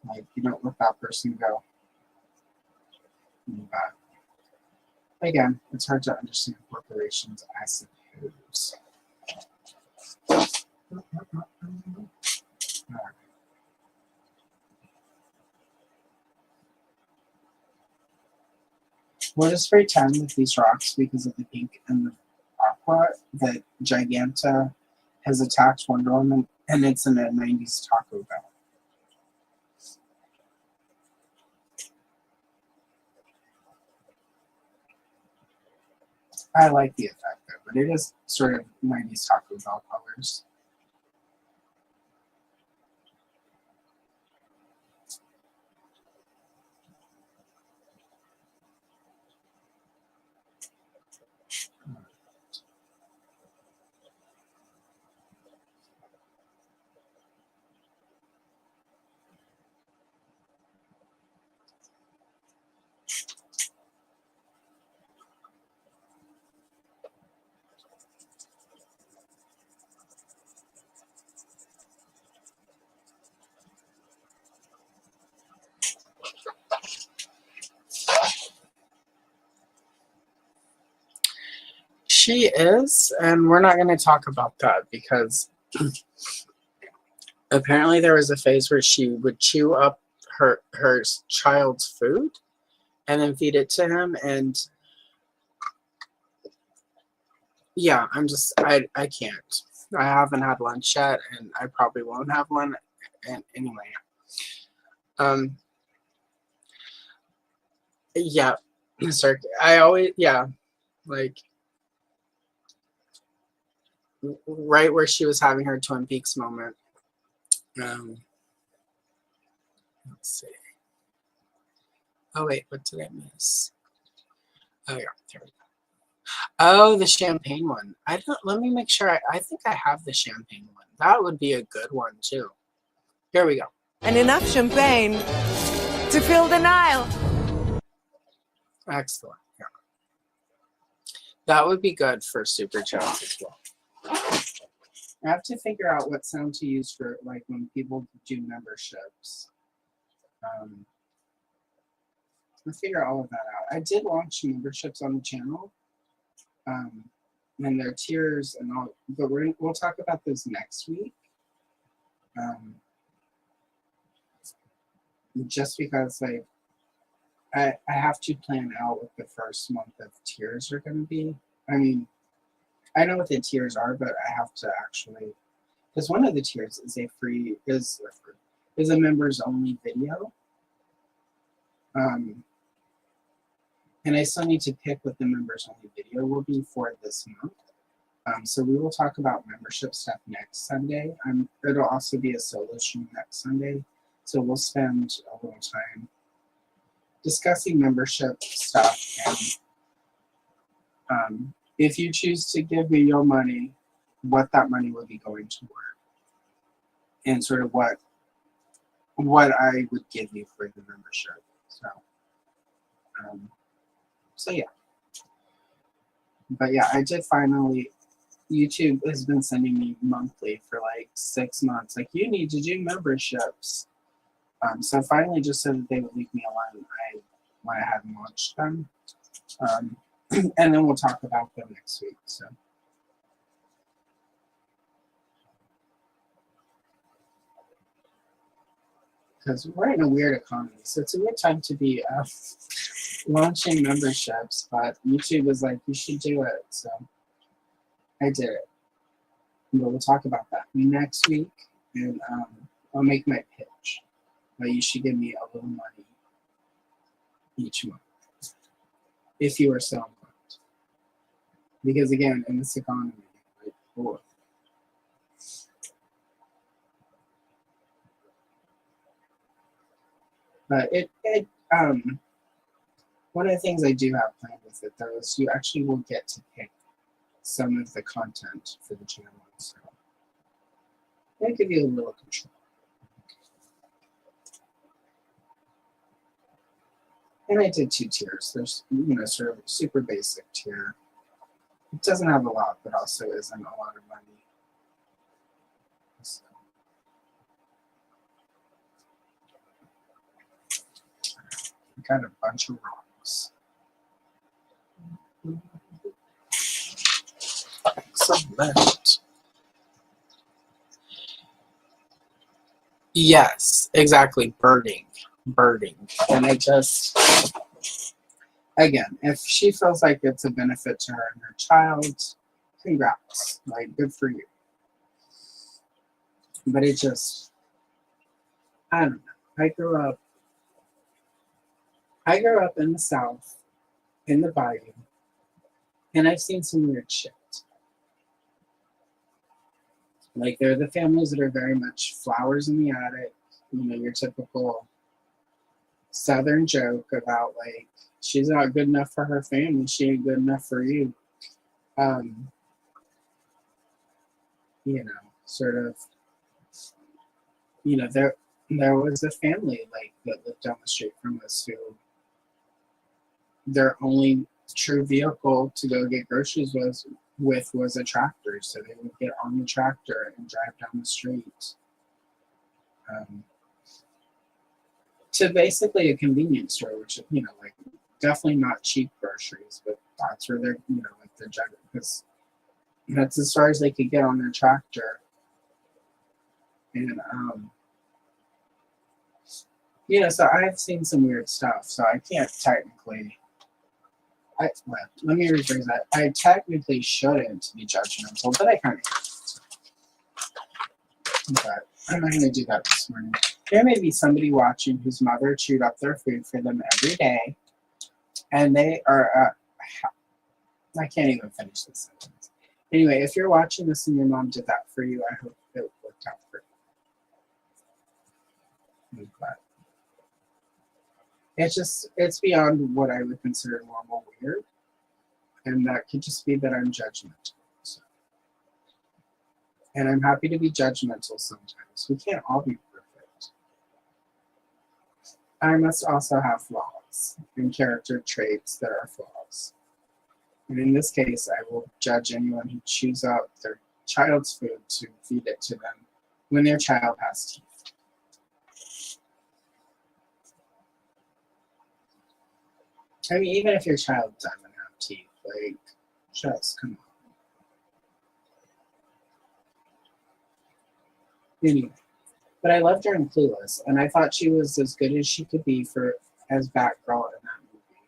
Like you don't let that person go. But again, it's hard to understand corporations, I suppose. We'll just pretend with these rocks because of the pink and the aqua that Giganta has attacked Wonder Woman and it's in a 90s Taco Bell. I like the effect though, but it is sort of 90s Taco Bell colors. She is, and we're not going to talk about that because apparently there was a phase where she would chew up her child's food and then feed it to him, and yeah, I can't. I haven't had lunch yet, and I probably won't have one. And anyway, Yeah. I always, yeah, like right where she was having her Twin Peaks moment. Let's see. Oh wait, what did I miss? Oh yeah, there we go. Oh, the champagne one. I don't. Let me make sure. I think I have the champagne one. That would be a good one too. Here we go. And enough champagne to fill the Nile. Excellent. Yeah. That would be good for super chats as well. I have to figure out what sound to use for like when people do memberships. I'll figure all of that out. I did launch memberships on the channel. And their tiers and all, but we'll talk about those next week. Just because like I have to plan out what the first month of tiers are going to be. I mean, I know what the tiers are, but I have to actually, because one of the tiers is a members only video. And I still need to pick what the members only video will be for this month. So we will talk about membership stuff next Sunday. It'll also be a solo stream next Sunday. So we'll spend a little time discussing membership stuff. And if you choose to give me your money, what that money will be going toward. And sort of what I would give you for the membership. So yeah. But yeah, I did finally, YouTube has been sending me monthly for like 6 months. Like, you need to do memberships. So finally just so that they would leave me alone, I went ahead and launched them. And then we'll talk about them next week. So. Because we're in a weird economy, so it's a weird time to be launching memberships, but YouTube was like, you should do it, so I did it. But we'll talk about that next week, and I'll make my pitch. But you should give me a little money each month, if you are so inclined. Because again, in this economy, like, boy. But one of the things I do have planned with it though is you actually will get to pick some of the content for the channel. So it'll give you a little control. And I did 2 tiers. There's, sort of a super basic tier. It doesn't have a lot, but also isn't a lot of money. So. Got a bunch of rocks. Excellent. Yes, exactly. Birding. And I just, again, if she feels like it's a benefit to her and her child, congrats. Like, good for you. But it just, I don't know. I grew up in the South, in the Bayou, and I've seen some weird shit. Like, there are the families that are very much flowers in the attic, your typical Southern joke about, like, she's not good enough for her family, she ain't good enough for you. Sort of, there was a family, like, that lived down the street from us who their only true vehicle to go get groceries was a tractor. So they would get on the tractor and drive down the street to basically a convenience store, which, like, definitely not cheap groceries, but that's where they're, like, they're juggling, because that's as far as they could get on their tractor. And, so I've seen some weird stuff, so I can't technically, let me rephrase that. I technically shouldn't be judgmental, but I kind of am. But I'm not going to do that this morning. There may be somebody watching whose mother chewed up their food for them every day, And they are, I can't even finish this sentence. Anyway, if you're watching this and your mom did that for you, I hope it worked out for you. But it's beyond what I would consider normal weird. And that could just be that I'm judgmental. So. And I'm happy to be judgmental sometimes. We can't all be perfect. I must also have flaws and character traits that are flaws. And in this case, I will judge anyone who chews up their child's food to feed it to them when their child has teeth. I mean, even if your child doesn't have teeth, like, just come on. Anyway, but I loved her in Clueless, and I thought she was as good as she could be for as Batgirl in that movie.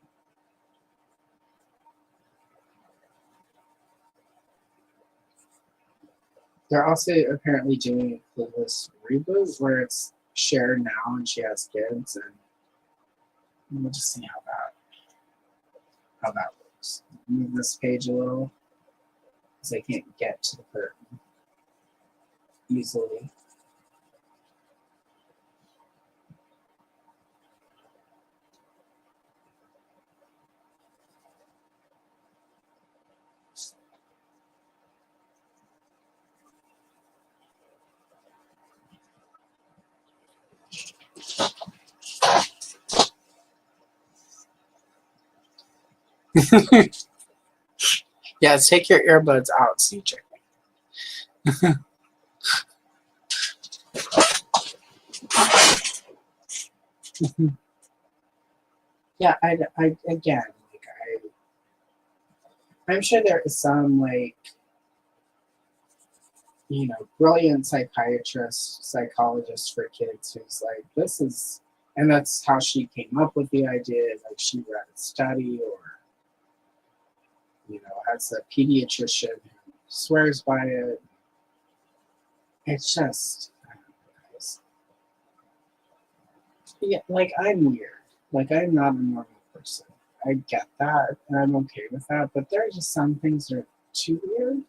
They're also apparently doing a Clueless reboot where it's shared now and she has kids, and we'll just see how that works. Move this page a little because I can't get to the curtain easily. Yes, take your earbuds out, CJ. Yeah, again, like I'm sure there is some like, you know, brilliant psychologist for kids who's like, this is, and that's how she came up with the idea. Like she read a study, or you know, has a pediatrician who swears by it. It's just, I don't know, guys. Yeah, like I'm weird. Like I'm not a normal person. I get that, and I'm okay with that. But there are just some things that are too weird.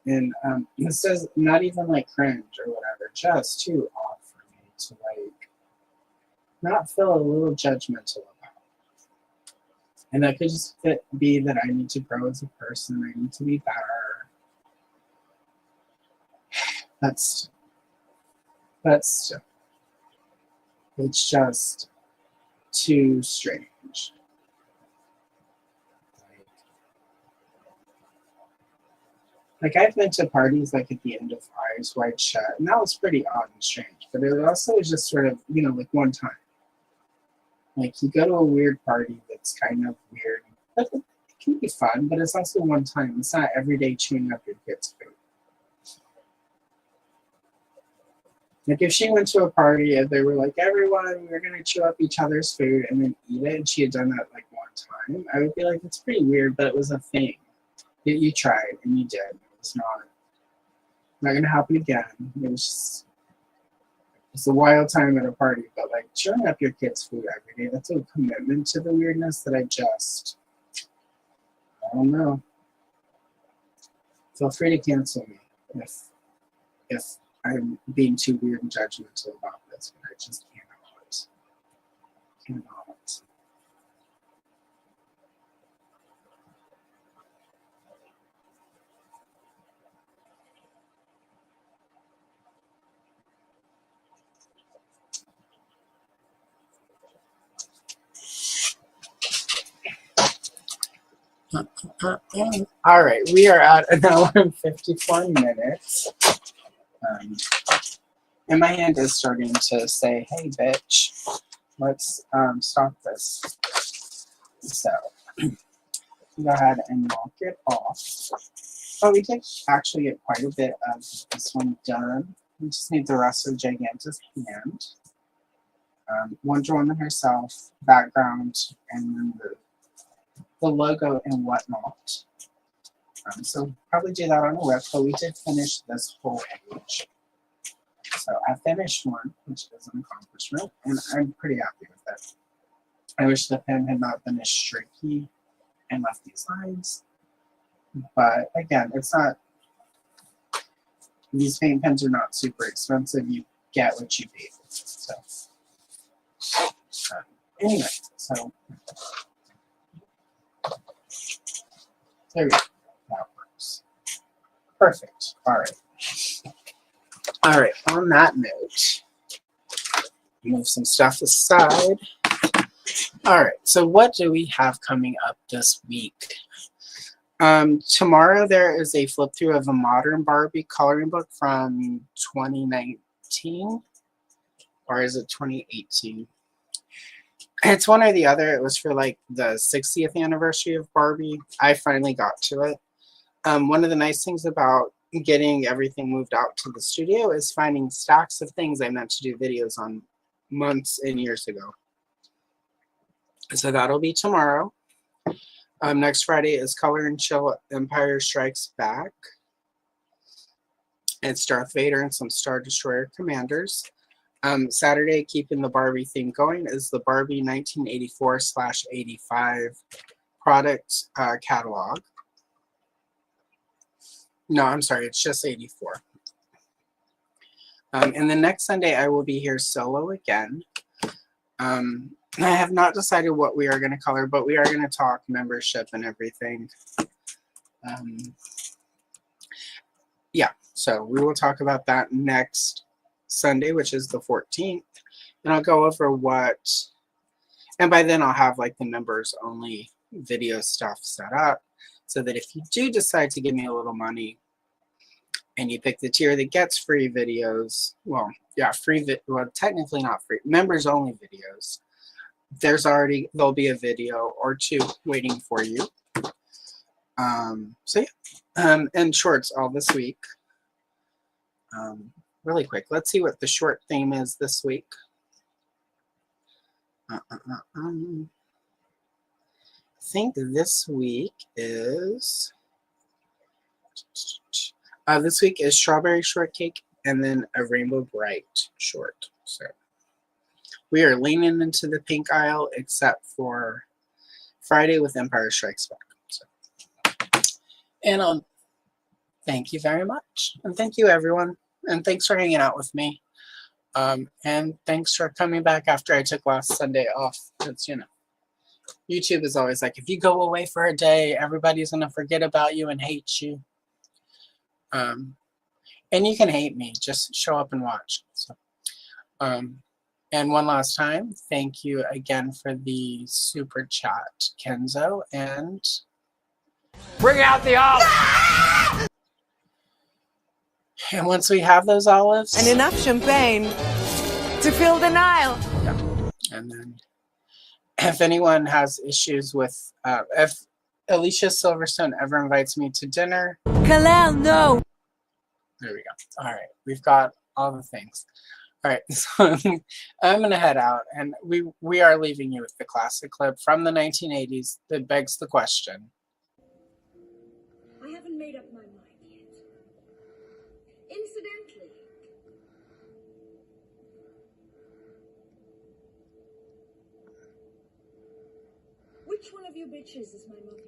And it says not even like cringe or whatever, just too off for me to like not feel a little judgmental about. And that could just be that I need to grow as a person. I need to be better. That's still, it's just too strange. Like I've been to parties like at the end of Eyes Wide Shut, and that was pretty odd and strange. But it also was just sort of, you know, like one time. Like you go to a weird party that's kind of weird, but it can be fun. But it's also one time. It's not every day chewing up your kids' food. Like if she went to a party and they were like, everyone, we're gonna chew up each other's food and then eat it, and she had done that like one time, I would be like, it's pretty weird, but it was a thing. You tried and you did. It was not gonna happen again. It was just, it's a wild time at a party, but like chewing up your kids' food every day, that's a commitment to the weirdness that I don't know. Feel free to cancel me if I'm being too weird and judgmental about this, but I just cannot. All right, we are at an hour and 54 minutes. And my hand is starting to say, hey, bitch, let's stop this. So, go ahead and knock it off. Oh, we did actually get quite a bit of this one done. We just need the rest of Giganta's hand. Wonder Woman herself, background, and then the logo and whatnot. So probably do that on a whip, but we did finish this whole page. So I finished one, which is an accomplishment, and I'm pretty happy with it. I wish the pen had not been as streaky and left these lines. But again, it's not, these paint pens are not super expensive. You get what you pay for. So, anyway, so there we go. That works. Perfect. All right. All right. On that note, move some stuff aside. All right. So what do we have coming up this week? Tomorrow there is a flip through of a modern Barbie coloring book from 2019, or is it 2018? It's one or the other. It was for like the 60th anniversary of Barbie. I finally got to it. One of the nice things about getting everything moved out to the studio is finding stacks of things I meant to do videos on months and years ago. So that'll be tomorrow. Next Friday is Color and Chill Empire Strikes Back. It's Darth Vader and some Star Destroyer commanders. Saturday, keeping the Barbie theme going, is the Barbie 1984/85 product catalog. No, I'm sorry, it's just 84. And the next Sunday, I will be here solo again. I have not decided what we are going to color, but we are going to talk membership and everything. Yeah, so we will talk about that next Sunday, which is the 14th. And I'll go over what, and by then I'll have like the members only video stuff set up so that if you do decide to give me a little money and you pick the tier that gets free videos, well, yeah, well, technically not free, members only videos, there'll be a video or two waiting for you. So yeah, and shorts all this week. Really quick, let's see what the short theme is this week. I think this week is Strawberry Shortcake and then a Rainbow Bright short. So we are leaning into the pink aisle except for Friday with Empire Strikes Back. So, and thank you very much. And thank you, everyone. And thanks for hanging out with me. And thanks for coming back after I took last Sunday off. Because, you know, YouTube is always like, if you go away for a day, everybody's going to forget about you and hate you. And you can hate me. Just show up and watch. So, and one last time, thank you again for the super chat, Kenzo. And Bring out the olives! And once we have those olives, And enough champagne to fill the Nile. yeah. And then if anyone has issues with, if Alicia Silverstone ever invites me to dinner, Kalel, no. there we go. All right, we've got all the things. All right, so I'm gonna head out, and we are leaving you with the classic clip from the 1980s that begs the question. I haven't made up my mind yet. Incidentally, which one of you bitches is my mother?